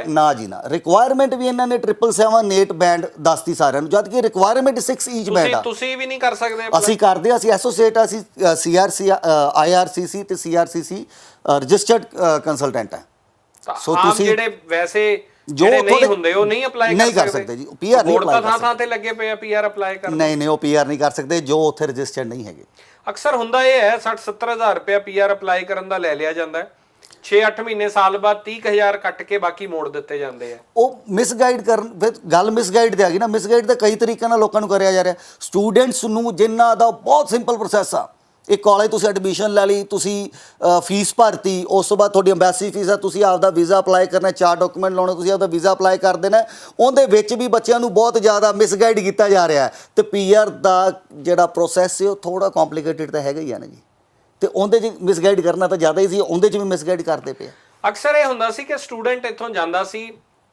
ਨਾ ਜੀ ਨਾ, ਰਿਕੁਆਇਰਮੈਂਟ ਵੀ ਇਹਨਾਂ ਨੇ 777 ਬੈਂਡ ਦੱਸਤੀ ਸਾਰਿਆਂ ਨੂੰ, ਜਦ ਕਿ ਰਿਕੁਆਇਰਮੈਂਟ 6 ਈਚ ਬੈਂਡ ਆ। ਤੁਸੀਂ ਵੀ ਨਹੀਂ ਕਰ ਸਕਦੇ? ਅਸੀਂ ਕਰਦੇ, ਅਸੀਂ ਐਸੋਸੀਏਟ, ਅਸੀਂ ਸੀਆਰਸੀ ਆਈਆਰਸੀਸੀ ਤੇ ਸੀਆਰਸੀਸੀ ਰਜਿਸਟਰਡ ਕੰਸਲਟੈਂਟ ਹੈ। ਸੋ ਤੁਸੀਂ ਜਿਹੜੇ ਵੈਸੇ ਜਿਹੜੇ ਨਹੀਂ ਹੁੰਦੇ ਉਹ ਨਹੀਂ ਅਪਲਾਈ ਕਰ ਸਕਦੇ ਜੀ, ਪੀਆਰ ਨਹੀਂ ਅਪਲਾਈ ਕਰ ਸਕਦੇ। ਥਾਂ ਤੇ ਲੱਗੇ ਪਏ ਆ ਪੀਆਰ ਅਪਲਾਈ ਕਰਨ? ਨਹੀਂ, ਉਹ ਪੀਆਰ ਨਹੀਂ ਕਰ ਸਕਦੇ ਜੋ ਉੱਥੇ ਰਜਿਸਟਰਡ ਨਹੀਂ ਹੈਗੇ। ਅਕਸਰ ਹੁੰਦਾ ਇਹ ਹੈ 60-70 ਹਜ਼ਾਰ ਰੁਪਇਆ ਪੀਆਰ ਅਪਲਾਈ ਕਰਨ ਦਾ ਲੈ ਲਿਆ ਜਾਂਦਾ ਹੈ, 6-8 ਮਹੀਨੇ ਸਾਲ ਬਾਅਦ 30,000 ਕੱਟ ਕੇ ਬਾਕੀ ਮੋੜ ਦਿੱਤੇ ਜਾਂਦੇ ਆ। ਉਹ ਮਿਸਗਾਈਡ ਕਰਨ, ਫਿਰ ਗੱਲ ਮਿਸਗਾਈਡ ਤੇ ਆ ਗਈ ਨਾ। ਮਿਸਗਾਈਡ ਤਾਂ ਕਈ ਤਰੀਕਿਆਂ ਨਾਲ ਲੋਕਾਂ ਨੂੰ ਕਰਿਆ ਜਾ ਰਿਹਾ। ਸਟੂਡੈਂਟਸ ਨੂੰ ਜਿਨ੍ਹਾਂ ਦਾ ਬਹੁਤ ਸਿੰਪਲ ਪ੍ਰੋਸੈਸ ਆ, ਇੱਕ ਕਾਲਜ ਤੁਸੀਂ ਐਡਮਿਸ਼ਨ ਲੈ ਲਈ, ਤੁਸੀਂ ਫੀਸ ਭਰਤੀ, ਉਸ ਤੋਂ ਬਾਅਦ ਤੁਹਾਡੀ ਅੰਬੈਸੀ ਫੀਸ ਆ, ਤੁਸੀਂ ਆਪਦਾ ਵੀਜ਼ਾ ਅਪਲਾਈ ਕਰਨਾ, 4 ਡਾਕੂਮੈਂਟ ਲਾਉਣੇ, ਤੁਸੀਂ ਆਪਦਾ ਵੀਜ਼ਾ ਅਪਲਾਈ ਕਰ ਦੇਣਾ। ਉਹਦੇ ਵਿੱਚ ਵੀ ਬੱਚਿਆਂ ਨੂੰ ਬਹੁਤ ਜ਼ਿਆਦਾ ਮਿਸਗਾਈਡ ਕੀਤਾ ਜਾ ਰਿਹਾ ਹੈ। ਤੇ ਪੀਆਰ ਦਾ ਜਿਹੜਾ ਪ੍ਰੋਸੈਸ ਹੈ ਉਹ ਥੋੜਾ ਕੰਪਲਿਕੇਟਿਡ ਤਾਂ ਹੈਗਾ ਹੀ ਆ ਨਾ ਜੀ, ਤੇ ਉਹਦੇ 'ਚ ਮਿਸਗਾਈਡ ਕਰਨਾ ਤਾਂ ਜ਼ਿਆਦਾ ਹੀ ਸੀ, ਉਹਦੇ 'ਚ ਵੀ ਮਿਸਗਾਈਡ ਕਰਦੇ ਪਏ। ਅਕਸਰ ਇਹ ਹੁੰਦਾ ਸੀ ਕਿ ਸਟੂਡੈਂਟ ਇੱਥੋਂ ਜਾਂਦਾ ਸੀ,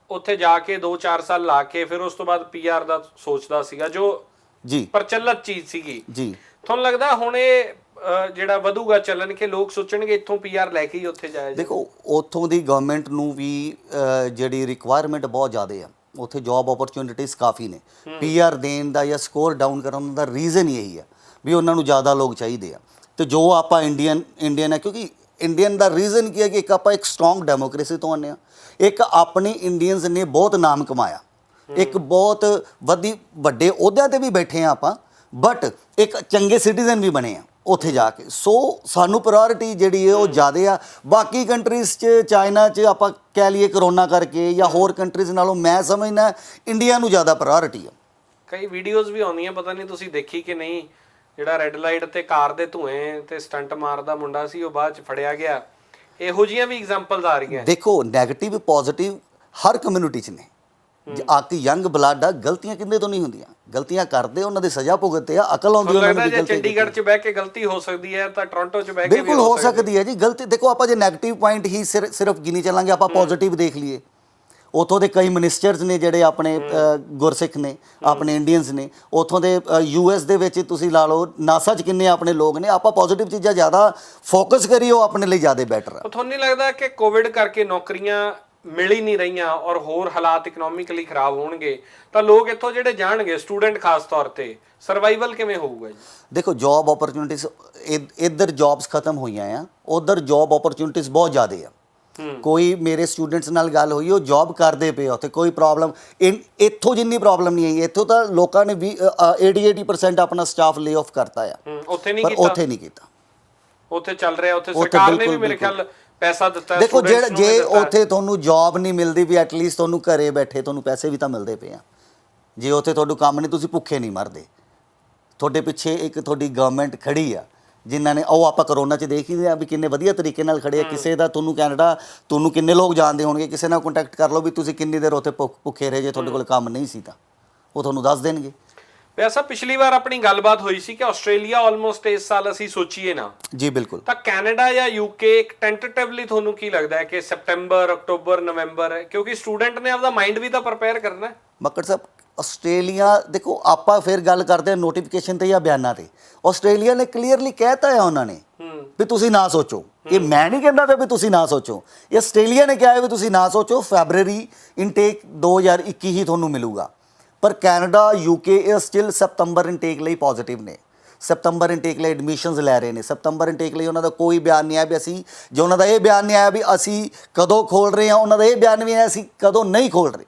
ਉੱਥੇ ਜਾ ਕੇ 2-4 ਸਾਲ ਲਾ ਕੇ ਫਿਰ ਉਸ ਤੋਂ ਬਾਅਦ ਪੀਆਰ ਦਾ ਸੋਚਦਾ ਸੀਗਾ, ਜੋ ਜੀ ਪ੍ਰਚਲਿਤ ਚੀਜ਼ ਸੀਗੀ ਜੀ। ਤੁਹਾਨੂੰ ਲੱਗਦਾ ਹੁਣ ਇਹ ਜਿਹੜਾ ਵਧੂਗਾ ਚੱਲਣ ਕਿ ਲੋਕ ਸੋਚਣਗੇ ਇੱਥੋਂ ਪੀਆਰ ਲੈ ਕੇ ਹੀ ਉੱਥੇ ਜਾਇਆ ਜਾਏ? ਦੇਖੋ ਉੱਥੋਂ ਦੀ ਗਵਰਨਮੈਂਟ ਨੂੰ ਵੀ ਜਿਹੜੀ ਰਿਕੁਆਇਰਮੈਂਟ ਬਹੁਤ ਜ਼ਿਆਦਾ ਆ, ਉੱਥੇ ਜੌਬ ਓਪਰਚੁਨਿਟੀਜ਼ ਕਾਫੀ ਨੇ। ਪੀਆਰ ਦੇਣ ਦਾ ਜਾਂ ਸਕੋਰ ਡਾਊਨ ਕਰਨ ਦਾ ਰੀਜ਼ਨ ਹੀ ਇਹੀ ਆ ਵੀ ਉਹਨਾਂ ਨੂੰ ਜ਼ਿਆਦਾ ਲੋਕ ਚਾਹੀਦੇ ਆ। ਤੇ ਜੋ ਆਪਾਂ ਇੰਡੀਅਨ ਹੈ, ਕਿਉਂਕਿ ਇੰਡੀਅਨ ਦਾ ਰੀਜ਼ਨ ਕੀ ਹੈ ਕਿ ਇੱਕ ਆਪਾਂ ਇੱਕ ਸਟਰੋਂਗ ਡੈਮੋਕ੍ਰੇਸੀ ਤੋਂ ਆਉਂਦੇ ਹਾਂ, ਇੱਕ ਆਪਣੇ ਇੰਡੀਅਨਸ ਨੇ ਬਹੁਤ ਨਾਮ ਕਮਾਇਆ, ਇੱਕ ਬਹੁਤ ਵੱਡੇ ਅਹੁਦਿਆਂ ਤੇ ਵੀ ਬੈਠੇ ਆ ਆਪਾਂ, ਬਟ ਇੱਕ ਚੰਗੇ ਸਿਟੀਜ਼ਨ ਵੀ ਬਣੇ ਆ ਉੱਥੇ ਜਾ ਕੇ। ਸੋ ਸਾਨੂੰ ਪ੍ਰਾਇੋਰਟੀ ਜਿਹੜੀ ਹੈ ਉਹ ਜ਼ਿਆਦਾ ਆ। ਬਾਕੀ ਕੰਟਰੀਜ਼ 'ਚ, ਚਾਈਨਾ 'ਚ ਆਪਾਂ ਕਹਿ ਲਈਏ ਕਰੋਨਾ ਕਰਕੇ ਜਾਂ ਹੋਰ ਕੰਟਰੀਜ਼ ਨਾਲੋਂ, ਮੈਂ ਸਮਝਦਾ ਇੰਡੀਆ ਨੂੰ ਜ਼ਿਆਦਾ ਪ੍ਰਾਇੋਰਟੀ ਆ। ਕਈ ਵੀਡੀਓਜ਼ ਵੀ ਆਉਂਦੀਆਂ, ਪਤਾ ਨਹੀਂ ਤੁਸੀਂ ਦੇਖੀ ਕਿ ਨਹੀਂ, ਜਿਹੜਾ ਰੈੱਡ ਲਾਈਟ ਤੇ ਕਾਰ ਦੇ ਧੂਏ ਤੇ ਸਟੰਟ ਮਾਰਦਾ ਮੁੰਡਾ ਸੀ, ਉਹ ਬਾਅਦ 'ਚ ਫੜਿਆ ਗਿਆ। ਇਹੋ ਜਿਹੀਆਂ ਵੀ ਐਗਜ਼ਾਮਪਲਸ ਆ ਰਹੀਆਂ। ਦੇਖੋ ਨੈਗੇਟਿਵ ਪੋਜ਼ਿਟਿਵ ਹਰ ਕਮਿਊਨਿਟੀ 'ਚ ਨੇ। ਆਕੀ ਯੰਗ ਬਲੱਡ ਆ, ਗਲਤੀਆਂ ਕਿੰਨੇ ਤੋਂ ਨਹੀਂ ਹੁੰਦੀਆਂ, ਗਲਤੀਆਂ ਕਰਦੇ ਉਹਨਾਂ ਦੀ ਸਜ਼ਾ ਭੁਗਤਦੇ ਆ, ਅਕਲ ਆਉਂਦੀ ਉਹਨਾਂ ਨੂੰ। ਜੇ ਚੰਡੀਗੜ੍ਹ 'ਚ ਬਹਿ ਕੇ ਗਲਤੀ ਹੋ ਸਕਦੀ ਹੈ ਤਾਂ ਟੋਰਾਂਟੋ 'ਚ ਬਹਿ ਕੇ ਬਿਲਕੁਲ ਹੋ ਸਕਦੀ ਹੈ ਜੀ ਗਲਤੀ। ਦੇਖੋ ਆਪਾਂ ਜੇ ਨੈਗੇਟਿਵ ਪੁਆਇੰਟ ਹੀ ਸਿਰਫ ਗਿਣੀ ਚੱਲਾਂਗੇ, ਆਪਾਂ ਪੋਜ਼ਿਟਿਵ ਦੇਖ ਲਈਏ, ਉੱਥੋਂ ਦੇ ਕਈ ਮਿਨਿਸਟਰਸ ਨੇ ਜਿਹੜੇ ਆਪਣੇ ਗੁਰਸਿੱਖ ਨੇ, ਆਪਣੇ ਇੰਡੀਅਨਸ ਨੇ। ਉੱਥੋਂ ਦੇ ਯੂਐਸ ਦੇ ਵਿੱਚ ਤੁਸੀਂ ਲਾ ਲਓ, ਨਾਸਾ 'ਚ ਕਿੰਨੇ ਆਪਣੇ ਲੋਕ ਨੇ। ਆਪਾਂ ਪੋਜ਼ਿਟਿਵ ਚੀਜ਼ਾਂ ਜ਼ਿਆਦਾ ਫੋਕਸ ਕਰੀਏ, ਉਹ ਆਪਣੇ ਲਈ ਜ਼ਿਆਦਾ ਬੈਟਰ ਆ। ਤੁਹਾਨੂੰ ਨਹੀਂ ਲੱਗਦਾ ਕਿ ਕੋਵਿਡ ਕਰਕੇ ਨੌਕਰੀਆਂ ਮਿਲ ਹੀ ਨਹੀਂ ਰਹੀਆਂ ਔਰ ਹੋਰ ਹਾਲਾਤ ਇਕਨੋਮਿਕਲੀ ਖਰਾਬ ਹੋਣਗੇ ਤਾਂ ਲੋਕ ਇੱਥੋਂ ਜਿਹੜੇ ਜਾਣਗੇ, ਸਟੂਡੈਂਟ ਖਾਸ ਤੌਰ ਤੇ, ਸਰਵਾਈਵਲ ਕਿਵੇਂ ਹੋਊਗਾ ਜੀ? ਦੇਖੋ ਜੌਬ ਓਪਰਚੁਨਿਟੀਜ਼, ਇੱਧਰ ਜੌਬਸ ਖਤਮ ਹੋਈਆਂ ਆ, ਉੱਧਰ ਜੌਬ ਓਪਰਚੁਨਿਟੀਜ਼ ਬਹੁਤ ਜ਼ਿਆਦਾ ਆ। ਕੋਈ ਮੇਰੇ ਸਟੂਡੈਂਟਸ ਨਾਲ ਗੱਲ ਹੋਈ, ਉਹ ਜੌਬ ਕਰਦੇ ਪਏ, ਉੱਥੇ ਕੋਈ ਪ੍ਰੋਬਲਮ ਇੱਥੋਂ ਜਿੰਨੀ ਪ੍ਰੋਬਲਮ ਨਹੀਂ ਆਈ। ਇੱਥੋਂ ਤਾਂ ਲੋਕਾਂ ਨੇ 80% ਆਪਣਾ ਸਟਾਫ ਲੇ ਆਫ ਕਰਤਾ ਆ, ਉੱਥੇ ਨਹੀਂ ਕੀਤਾ। ਉੱਥੇ ਚੱਲ ਰਿਹਾ, ਉੱਥੇ ਸਰਕਾਰ ਨੇ ਵੀ ਮੇਰੇ ਖਿਆਲ ਪੈਸਾ ਦਿੱਤਾ। ਦੇਖੋ ਜੇ ਉੱਥੇ ਤੁਹਾਨੂੰ ਜੌਬ ਨਹੀਂ ਮਿਲਦੀ ਵੀ ਐਟਲੀਸਟ ਤੁਹਾਨੂੰ ਘਰੇ ਬੈਠੇ ਤੁਹਾਨੂੰ ਪੈਸੇ ਵੀ ਤਾਂ ਮਿਲਦੇ ਪਏ ਆ। ਜੇ ਉੱਥੇ ਤੁਹਾਨੂੰ ਕੰਮ ਨਹੀਂ, ਤੁਸੀਂ ਭੁੱਖੇ ਨਹੀਂ ਮਰਦੇ। ਤੁਹਾਡੇ ਪਿੱਛੇ ਇੱਕ ਤੁਹਾਡੀ ਗਵਰਨਮੈਂਟ ਖੜੀ ਆ, ਜਿਨ੍ਹਾਂ ਨੇ, ਉਹ ਆਪਾਂ ਕਰੋਨਾ 'ਚ ਦੇਖ ਹੀ ਲਿਆ ਵੀ ਕਿੰਨੇ ਵਧੀਆ ਤਰੀਕੇ ਨਾਲ ਖੜੇ ਆ। ਕਿਸੇ ਦਾ ਤੁਹਾਨੂੰ ਕੈਨੇਡਾ, ਤੁਹਾਨੂੰ ਕਿੰਨੇ ਲੋਕ ਜਾਣਦੇ ਹੋਣਗੇ, ਕਿਸੇ ਨਾਲ ਕੰਟੈਕਟ ਕਰ ਲਓ ਵੀ ਤੁਸੀਂ ਕਿੰਨੀ ਦੇਰ ਉੱਥੇ ਭੁੱਖੇ ਰਹੇ, ਜੇ ਤੁਹਾਡੇ ਕੋਲ ਕੰਮ ਨਹੀਂ ਸੀ ਤਾਂ ਉਹ ਤੁਹਾਨੂੰ ਦੱਸ ਦੇਣਗੇ। ਵੈਸੇ ਪਿਛਲੀ ਵਾਰ ਆਪਣੀ ਗੱਲਬਾਤ ਹੋਈ ਸੀ ਕਿ ਆਸਟ੍ਰੇਲੀਆ ਆਲਮੋਸਟ ਇਸ ਸਾਲ ਅਸੀਂ ਸੋਚੀਏ ਨਾ ਜੀ, ਬਿਲਕੁਲ, ਤਾਂ ਕੈਨੇਡਾ ਜਾਂ ਯੂਕੇ ਇੱਕ ਟੈਂਟੇਟਿਵਲੀ ਤੁਹਾਨੂੰ ਕੀ ਲੱਗਦਾ ਹੈ ਕਿ ਸੈਪਟੈਂਬਰ, ਅਕਤੂਬਰ, ਨਵੰਬਰ, ਕਿਉਂਕਿ ਸਟੂਡੈਂਟ ਨੇ ਆਪਦਾ ਮਾਈਂਡ ਵੀ ਤਾਂ ਪ੍ਰਪੇਅਰ ਕਰਨਾ। ਮੱਕੜ ਸਾਹਿਬ, ਆਸਟ੍ਰੇਲੀਆ ਦੇਖੋ, ਆਪਾਂ ਫਿਰ ਗੱਲ ਕਰਦੇ ਹਾਂ ਨੋਟੀਫਿਕੇਸ਼ਨ ਤੇ ਜਾਂ ਬਿਆਨਾਂ ਤੇ। ਆਸਟ੍ਰੇਲੀਆ ਨੇ ਕਲੀਅਰਲੀ ਕਹਿਤਾ ਹੈ ਉਹਨਾਂ ਨੇ ਵੀ ਤੁਸੀਂ ਨਾ ਸੋਚੋ। ਇਹ ਮੈਂ ਨਹੀਂ ਕਹਿੰਦਾ ਵੀ ਤੁਸੀਂ ਨਾ ਸੋਚੋ, ਇਹ ਆਸਟ੍ਰੇਲੀਆ ਨੇ ਕਿਹਾ ਹੈ ਵੀ ਤੁਸੀਂ ਨਾ ਸੋਚੋ। ਫੈਬਰਰੀ ਇਨਟੇਕ 2021 ਹੀ ਤੁਹਾਨੂੰ ਮਿਲੂਗਾ। ਪਰ ਕੈਨੇਡਾ, ਯੂਕੇ ਇਹ ਸਟਿਲ ਸਤੰਬਰ ਇਨਟੇਕ ਲਈ ਪੋਜ਼ਿਟਿਵ ਨੇ। ਸਤੰਬਰ ਇਨਟੇਕ ਲਈ ਐਡਮਿਸ਼ਨਸ ਲੈ ਰਹੇ ਨੇ। ਸਤੰਬਰ ਇਨਟੇਕ ਲਈ ਉਹਨਾਂ ਦਾ ਕੋਈ ਬਿਆਨ ਨਹੀਂ ਆਇਆ ਵੀ ਅਸੀਂ, ਜੇ ਉਹਨਾਂ ਦਾ ਇਹ ਬਿਆਨ ਨਹੀਂ ਆਇਆ ਵੀ ਅਸੀਂ ਕਦੋਂ ਖੋਲ ਰਹੇ ਹਾਂ, ਉਹਨਾਂ ਦਾ ਇਹ ਬਿਆਨ ਵੀ ਆਇਆ ਅਸੀਂ ਕਦੋਂ ਨਹੀਂ ਖੋਲ ਰਹੇ।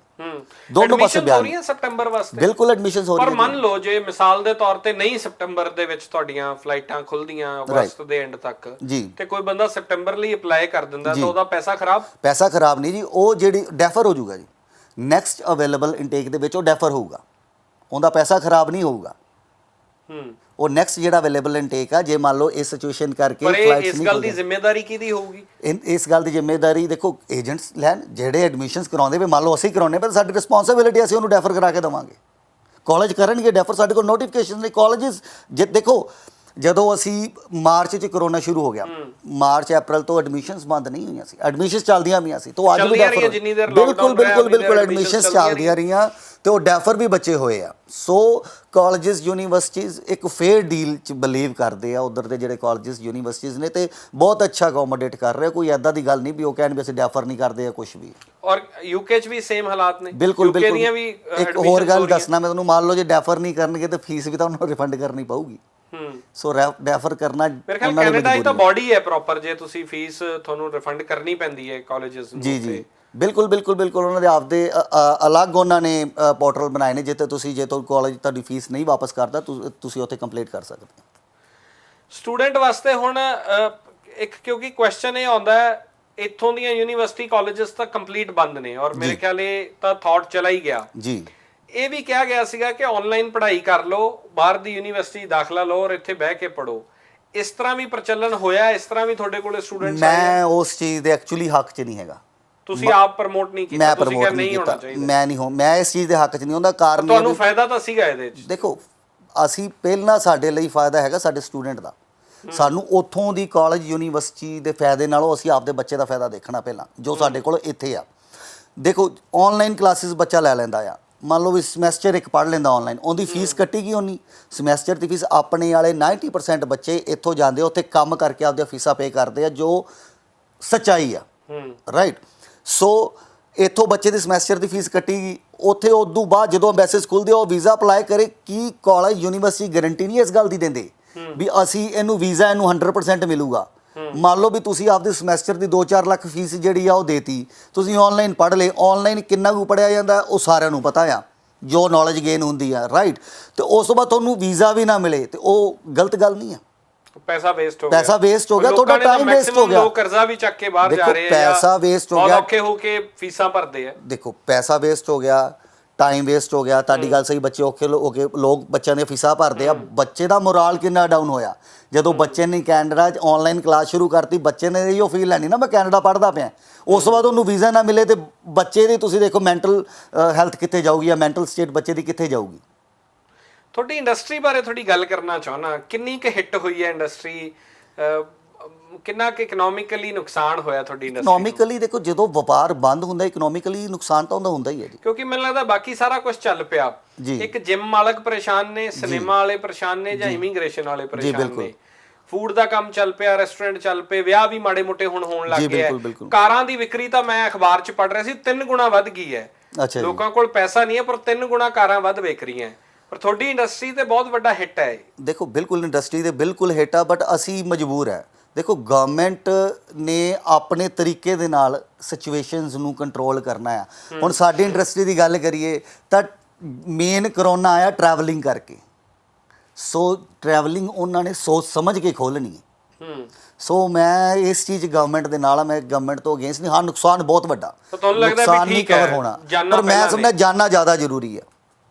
ਦੋਨੋਂ ਪਾਸੇ ਬਿਆਨ ਹੋ ਰਹੀਆਂ ਸਤੰਬਰ ਵਾਸਤੇ। ਬਿਲਕੁਲ ਐਡਮਿਸ਼ਨਸ ਹੋ ਰਹੀਆਂ। ਪਰ ਮੰਨ ਲਓ ਜੇ ਮਿਸਾਲ ਦੇ ਤੌਰ ਤੇ ਨਹੀਂ ਸਤੰਬਰ ਦੇ ਵਿੱਚ ਤੁਹਾਡੀਆਂ ਫਲਾਈਟਾਂ ਖੁੱਲਦੀਆਂ ਅਗਸਤ ਦੇ ਐਂਡ ਤੱਕ, ਤੇ ਕੋਈ ਬੰਦਾ ਸਤੰਬਰ ਲਈ ਅਪਲਾਈ ਕਰ ਦਿੰਦਾ ਤਾਂ ਉਹਦਾ ਪੈਸਾ ਖਰਾਬ? ਪੈਸਾ ਖਰਾਬ ਨਹੀਂ ਜੀ, ਉਹ ਜਿਹੜੀ ਡੈਫਰ ਹੋ ਜਾਊਗਾ ਜੀ, ਨੈਕਸਟ ਅਵੇਲੇਬਲ ਇਨਟੇਕ ਦੇ ਵਿੱਚ ਉਹ ਡੈਫਰ ਹੋਊਗਾ, ਉਹਦਾ ਪੈਸਾ ਖਰਾਬ ਨਹੀਂ ਹੋਊਗਾ। ਉਹ ਨੈਕਸਟ ਜਿਹੜਾ ਅਵੇਲੇਬਲ ਇਨਟੇਕ ਆ, ਜੇ ਮੰਨ ਲਓ ਇਸ ਸਿਚੁਏਸ਼ਨ ਕਰਕੇ ਪਰ flights ਇਸ ਨਹੀਂ ਗੱਲ ਖੁੱਲ ਦੀ ਰਹੀਆਂ। ਜ਼ਿੰਮੇਵਾਰੀ ਕਿਹਦੀ ਹੋਊਗੀ? ਇਸ ਗੱਲ ਦੀ ਜ਼ਿੰਮੇਵਾਰੀ ਦੇਖੋ ਏਜੰਟਸ ਲੈਣ, ਜਿਹੜੇ ਐਡਮਿਸ਼ਨਸ ਕਰਾਉਂਦੇ ਵੀ ਮੰਨ ਲਓ ਅਸੀਂ ਕਰਾਉਂਦੇ ਪਰ ਸਾਡੀ ਰਿਸਪੌਂਸਿਬਿਲਿਟੀ, ਅਸੀਂ ਉਹਨੂੰ ਡੈਫਰ ਕਰਾ ਕੇ ਦੇਵਾਂਗੇ। ਕਾਲਜ ਕਰਨਗੇ ਡੈਫਰ, ਸਾਡੇ ਕੋਲ ਨੋਟੀਫਿਕੇਸ਼ਨ ਨੇ। ਕਾਲਜਸ ਜੇ ਦੇਖੋ ਜਦੋਂ ਅਸੀਂ ਮਾਰਚ 'ਚ ਕਰੋਨਾ ਸ਼ੁਰੂ ਹੋ ਗਿਆ, ਮਾਰਚ ਅਪ੍ਰੈਲ ਤੋਂ ਐਡਮਿਸ਼ਨਸ ਬੰਦ ਨਹੀਂ ਹੋਈਆਂ ਸੀ, ਐਡਮਿਸ਼ਨਸ ਚੱਲਦੀਆਂ ਪਈਆਂ ਸੀ। ਤੋਂ ਅੱਜ ਵੀ ਚੱਲਦੀਆਂ ਡੈਫਰ, ਰਹੀਆਂ ਜਿੰਨੀ ਦੇਰ ਬਿਲਕੁਲ lockdown ਰਿਹਾ, ਬਿਲਕੁਲ ਉਨੀ ਦੇਰ ਬਿਲਕੁਲ admissions ਐਡਮਿਸ਼ਨਸ ਚੱਲਦੀਆਂ ਚੱਲਦੀਆਂ ਰਹੀਆਂ ਤੇ ਉਹ ਡੈਫਰ ਵੀ ਬੱਚੇ ਹੋਏ ਆ। ਸੋ ਕਾਲਜਸ ਯੂਨੀਵਰਸਿਟੀਜ਼ ਇੱਕ ਫੇਅਰ ਡੀਲ 'ਚ ਬਲੀਵ ਕਰਦੇ ਆ ਉੱਧਰ ਦੇ ਜਿਹੜੇ ਕਾਲਜਸ ਯੂਨੀਵਰਸਿਟੀਜ਼ ਨੇ, ਤੇ ਬਹੁਤ ਅੱਛਾ ਅਕੋਮੋਡੇਟ ਕਰ ਰਹੇ। ਕੋਈ ਐਦਾਂ ਦੀ ਗੱਲ ਨਹੀਂ ਵੀ ਉਹ ਕਹਿਣ ਵੀ ਅਸੀਂ ਡੈਫਰ ਨਹੀਂ ਕਰਦੇ ਆ ਕੁਝ ਵੀ। ਔਰ ਯੂਕੇ 'ਚ ਵੀ ਸੇਮ ਹਾਲਾਤ ਨੇ? ਬਿਲਕੁਲ UK ਬਿਲਕੁਲ। ਦੀਆਂ ਵੀ ਇੱਕ ਹੋਰ ਗੱਲ ਦੱਸਣਾ ਮੈਂ ਤੁਹਾਨੂੰ, ਮੰਨ ਲਓ ਜੇ ਡੈਫਰ ਨਹੀਂ ਕਰਨਗੇ ਤਾਂ ਫੀਸ ਵੀ ਤਾਂ ਉਹਨਾਂ ਨੂੰ ਰਿਫੰਡ ਕਰਨੀ ਪਊਗੀ। ਸੋ ਡੈਫਰ ਕਰਨਾ ਮੇਰੇ ਖਿਆਲ ਕੈਨੇਡਾ ਦੀ ਤਾਂ ਬਾਡੀ ਹੈ ਪ੍ਰੋਪਰ, ਜੇ ਤੁਸੀਂ ਫੀਸ ਤੁਹਾਨੂੰ ਰਿਫੰਡ ਕਰਨੀ ਪੈਂਦੀ ਹੈ ਕਾਲਜਸ ਨੂੰ। ਜੀ ਬਿਲਕੁਲ ਬਿਲਕੁਲ ਬਿਲਕੁਲ। ਉਹਨਾਂ ਦੇ ਆਪਦੇ ਅਲੱਗ ਉਹਨਾਂ ਨੇ ਪੋਰਟਲ ਬਣਾਏ ਨੇ ਜਿੱਥੇ ਤੁਸੀਂ, ਜੇ ਤੁਹਾਡੀ ਕਾਲਜ ਤੁਹਾਡੀ ਫੀਸ ਨਹੀਂ ਵਾਪਸ ਕਰਦਾ, ਤੁਸੀਂ ਉੱਥੇ ਕੰਪਲੀਟ ਕਰ ਸਕਦੇ ਹੋ। ਸਟੂਡੈਂਟ ਵਾਸਤੇ ਹੁਣ ਇੱਕ ਕਿਉਂਕਿ ਕੁਐਸਚਨ ਇਹ ਆਉਂਦਾ ਹੈ, ਇੱਥੋਂ ਦੀਆਂ ਯੂਨੀਵਰਸਿਟੀ ਕਾਲਜਸ ਤਾਂ ਕੰਪਲੀਟ ਬੰਦ ਨੇ, ਔਰ ਮੇਰੇ ਖਿਆਲ ਇਹ ਤਾਂ ਥਾਟ ਚਲਾ ਹੀ ਗਿਆ ਜੀ। ਇਹ ਵੀ ਕਿਹਾ ਗਿਆ ਸੀਗਾ ਕਿ ਆਨਲਾਈਨ ਪੜ੍ਹਾਈ ਕਰ ਲਓ, ਬਾਹਰ ਦੀ ਯੂਨੀਵਰਸਿਟੀ ਦਾਖਲਾ ਲਓ ਔਰ ਇੱਥੇ ਬਹਿ ਕੇ ਪੜ੍ਹੋ। ਇਸ ਤਰ੍ਹਾਂ ਵੀ ਪ੍ਰਚਲਨ ਹੋਇਆ? ਇਸ ਤਰ੍ਹਾਂ ਵੀ ਤੁਹਾਡੇ ਕੋਲੇ ਸਟੂਡੈਂਟਸ ਆਏ? ਮੈਂ ਉਸ ਚੀਜ਼ ਦੇ ਐਕਚੁਅਲੀ ਹੱਕ 'ਚ ਨਹੀਂ ਹੈਗਾ। ਤੁਸੀਂ ਆਪ ਪ੍ਰਮੋਟ ਨਹੀਂ ਕੀਤਾ? ਮੈਂ ਤੁਸੀਂ ਪ੍ਰਮੋਟ ਕਿਹਾ ਨਹੀਂ ਹੋਣਾ ਕੀਤਾ, ਚਾਹੀਦਾ। ਮੈਂ ਇਸ ਚੀਜ਼ ਦੇ ਹੱਕ 'ਚ ਨਹੀਂ ਹੁੰਦਾ। ਕਾਰਨ ਤੁਹਾਨੂੰ ਫਾਇਦਾ ਤਾਂ ਸੀਗਾ ਇਹਦੇ 'ਚ? ਦੇਖੋ ਅਸੀਂ ਪਹਿਲਾਂ ਸਾਡੇ ਲਈ ਫਾਇਦਾ ਹੈਗਾ ਸਾਡੇ ਸਟੂਡੈਂਟ ਦਾ। ਸਾਨੂੰ ਉੱਥੋਂ ਦੀ ਕਾਲਜ ਯੂਨੀਵਰਸਿਟੀ ਦੇ ਫਾਇਦੇ ਨਾਲੋਂ ਅਸੀਂ ਆਪਦੇ ਬੱਚੇ ਦਾ ਫਾਇਦਾ ਦੇਖਣਾ ਪਹਿਲਾਂ, ਜੋ ਸਾਡੇ ਕੋਲ ਇੱਥੇ ਆ। ਦੇਖੋ ਆਨਲਾਈਨ ਕਲਾਸਿਸ ਬੱਚਾ ਲੈ ਲੈਂਦਾ ਆ, ਮੰਨ ਲਓ ਵੀ ਸਮੈਸਟਰ ਇੱਕ ਪੜ੍ਹ ਲੈਂਦਾ ਆਨਲਾਈਨ, ਉਹਦੀ ਫੀਸ ਕੱਟੇਗੀ ਉਨੀ। ਸਮੈਸਟਰ ਦੀ ਫੀਸ ਆਪਣੇ ਵਾਲੇ 90% ਬੱਚੇ ਇੱਥੋਂ ਜਾਂਦੇ, ਉੱਥੇ ਕੰਮ ਕਰਕੇ ਆਪਦੀਆਂ ਫੀਸਾਂ ਪੇ ਕਰਦੇ ਆ, ਜੋ ਸੱਚਾਈ ਆ, ਰਾਈਟ। ਸੋ ਇੱਥੋਂ ਬੱਚੇ ਦੀ ਸਮੈਸਟਰ ਦੀ ਫੀਸ ਕੱਟੇਗੀ, ਉੱਥੇ ਉਦੋਂ ਬਾਅਦ ਜਦੋਂ ਐਮਬੈਸੀਜ਼ ਖੁੱਲ੍ਹਦੇ ਉਹ ਵੀਜ਼ਾ ਅਪਲਾਈ ਕਰੇ। ਕੀ ਕਾਲਜ ਯੂਨੀਵਰਸਿਟੀ ਗਾਰੰਟੀ ਨਹੀਂ ਇਸ ਗੱਲ ਦੀ ਦਿੰਦੇ ਵੀ ਅਸੀਂ ਇਹਨੂੰ ਵੀਜ਼ਾ ਇਹਨੂੰ 100% ਮਿਲੂਗਾ? ਮੰਨ ਲਓ ਵੀ ਤੁਸੀਂ ਆਪਦੇ ਸਮੈਸਟਰ ਦੀ 2-4 ਲੱਖ ਫੀਸ ਜਿਹੜੀ ਆ ਉਹ ਦੇਤੀ, ਤੁਸੀਂ ਆਨਲਾਈਨ ਪੜ੍ਹ ਲਏ। ਆਨਲਾਈਨ ਕਿੰਨਾ ਕੁ ਪੜ੍ਹਿਆ ਜਾਂਦਾ ਉਹ ਸਾਰਿਆਂ ਨੂੰ ਪਤਾ ਆ, ਜੋ ਨੌਲੇਜ ਗੇਨ ਹੁੰਦੀ ਆ, ਰਾਈਟ। ਤੇ ਉਸ ਤੋਂ ਬਾਅਦ ਤੁਹਾਨੂੰ ਵੀਜ਼ਾ ਵੀ ਨਾ ਮਿਲੇ ਤੇ ਉਹ ਗਲਤ ਗੱਲ ਨਹੀਂ ਆ। ਪੈਸਾ ਵੇਸਟ ਹੋ ਗਿਆ, ਪੈਸਾ ਵੇਸਟ ਹੋ ਗਿਆ, ਤੁਹਾਡਾ ਟਾਈਮ ਵੇਸਟ ਹੋ ਗਿਆ। ਲੋਕ ਕਰਜ਼ਾ ਵੀ ਚੱਕ ਕੇ ਬਾਹਰ ਜਾ ਰਹੇ ਆ, ਪੈਸਾ ਵੇਸਟ ਹੋ ਗਿਆ, ਔਖੇ ਹੋ ਕੇ ਫੀਸਾਂ ਭਰਦੇ ਆ। ਦੇਖੋ ਪੈਸਾ ਵੇਸਟ ਹੋ ਗਿਆ, ਟਾਈਮ ਵੇਸਟ ਹੋ ਗਿਆ। ਤੁਹਾਡੀ ਗੱਲ ਸਹੀ, ਬੱਚੇ ਔਖੇ ਹੋ ਕੇ ਲੋਕ ਬੱਚਿਆਂ ਦੀਆਂ ਫੀਸਾਂ ਭਰਦੇ ਆ। ਬੱਚੇ ਦਾ ਮੋਰਾਲ ਕਿੰਨਾ ਡਾਊਨ ਹੋਇਆ ਜਦੋਂ ਬੱਚੇ ਨੇ ਕੈਨੇਡਾ 'ਚ ਆਨਲਾਈਨ ਕਲਾਸ ਸ਼ੁਰੂ ਕਰਤੀ। ਬੱਚੇ ਨੇ ਇਹੋ ਫੀਲ ਲੈਣੀ ਨਾ ਮੈਂ ਕੈਨੇਡਾ ਪੜ੍ਹਦਾ ਪਿਆ, ਉਸ ਤੋਂ ਬਾਅਦ ਉਹਨੂੰ ਵੀਜ਼ਾ ਨਾ ਮਿਲੇ ਤੇ ਬੱਚੇ ਦੀ ਤੁਸੀਂ ਦੇਖੋ ਮੈਂਟਲ ਹੈਲਥ ਕਿੱਥੇ ਜਾਊਗੀ, ਜਾਂ ਮੈਂਟਲ ਸਟੇਟ ਬੱਚੇ ਦੀ ਕਿੱਥੇ ਜਾਊਗੀ। ਤੁਹਾਡੀ ਇੰਡਸਟਰੀ ਬਾਰੇ ਥੋੜੀ ਗੱਲ ਕਰਨਾ ਚਾਹੁੰਦਾ, ਕਿੰਨੀ ਕੁ ਹਿੱਟ ਹੋਈ ਹੈ ਇੰਡਸਟਰੀ? ਕਿੰਨਾ ਕਿ ਇਕਨੋਮਿਕਲੀ ਨੁਕਸਾਨ ਹੋਇਆ ਤੁਹਾਡੀ ਇੰਡਸਟਰੀ? ਇਕਨੋਮਿਕਲੀ ਦੇਖੋ ਜਦੋਂ ਵਪਾਰ ਬੰਦ ਹੁੰਦਾ ਇਕਨੋਮਿਕਲੀ ਨੁਕਸਾਨ ਤਾਂ ਹੁੰਦਾ ਹੀ ਹੈ ਜੀ, ਕਿਉਂਕਿ ਮੈਨੂੰ ਲੱਗਦਾ ਬਾਕੀ ਸਾਰਾ ਕੁਝ ਚੱਲ ਪਿਆ। ਇੱਕ ਜਿਮ ਮਾਲਕ ਪਰੇਸ਼ਾਨ ਨੇ, ਸਿਨੇਮਾ ਵਾਲੇ ਪਰੇਸ਼ਾਨ ਨੇ, ਜਾਂ ਇਮੀਗ੍ਰੇਸ਼ਨ ਵਾਲੇ ਪਰੇਸ਼ਾਨ ਨੇ। ਫੂਡ ਦਾ ਕੰਮ ਚੱਲ ਪਿਆ, ਰੈਸਟੋਰੈਂਟ ਚੱਲ ਪਏ, ਵਿਆਹ ਵੀ ਮਾੜੇ ਮੋਟੇ ਹੁਣ ਹੋਣ ਲੱਗ ਗਏ ਆ। ਕਾਰਾਂ ਦੀ ਵਿਕਰੀ ਤਾਂ ਮੈਂ ਅਖਬਾਰ 'ਚ ਪੜ੍ਹ ਰਿਹਾ ਸੀ 3 ਗੁਣਾ ਵੱਧ ਗਈ ਹੈ। ਲੋਕਾਂ ਕੋਲ ਪੈਸਾ ਨਹੀਂ ਹੈ ਪਰ 3 ਗੁਣਾ ਕਾਰਾਂ ਵੱਧ ਵਿਕ ਰਹੀਆਂ। ਪਰ ਤੁਹਾਡੀ ਇੰਡਸਟਰੀ ਤੇ ਬਹੁਤ ਵੱਡਾ ਹਿੱਟ ਹੈ। ਦੇਖੋ ਬਿਲਕੁਲ ਇੰਡਸਟਰੀ ਤੇ ਬਿਲਕੁਲ ਹਿੱਟ ਆ, ਬਟ ਅਸੀਂ ਮਜਬੂਰ ਹੈ। ਦੇਖੋ ਗਵਰਨਮੈਂਟ ਨੇ ਆਪਣੇ ਤਰੀਕੇ ਦੇ ਨਾਲ ਸਿਚੁਏਸ਼ਨਸ ਨੂੰ ਕੰਟਰੋਲ ਕਰਨਾ ਆ। ਹੁਣ ਸਾਡੀ ਇੰਡਸਟਰੀ ਦੀ ਗੱਲ ਕਰੀਏ ਤਾਂ ਮੇਨ ਕਰੋਨਾ ਆਇਆ ਟਰੈਵਲਿੰਗ ਕਰਕੇ। ਸੋ ਟਰੈਵਲਿੰਗ ਉਹਨਾਂ ਨੇ ਸੋਚ ਸਮਝ ਕੇ ਖੋਲ੍ਹਣੀ ਹੈ। ਸੋ ਮੈਂ ਇਸ ਚੀਜ਼ ਗਵਰਨਮੈਂਟ ਦੇ ਨਾਲ ਆ, ਮੈਂ ਗਵਰਨਮੈਂਟ ਤੋਂ ਅਗੇਂਸਟ ਨਹੀਂ। ਹਾਂ ਨੁਕਸਾਨ ਬਹੁਤ ਵੱਡਾ, ਨੁਕਸਾਨ ਨਹੀਂ ਕਵਰ ਹੋਣਾ, ਪਰ ਮੈਂ ਸਮਝਦਾ ਜਾਨਣਾ ਜ਼ਿਆਦਾ ਜ਼ਰੂਰੀ ਹੈ।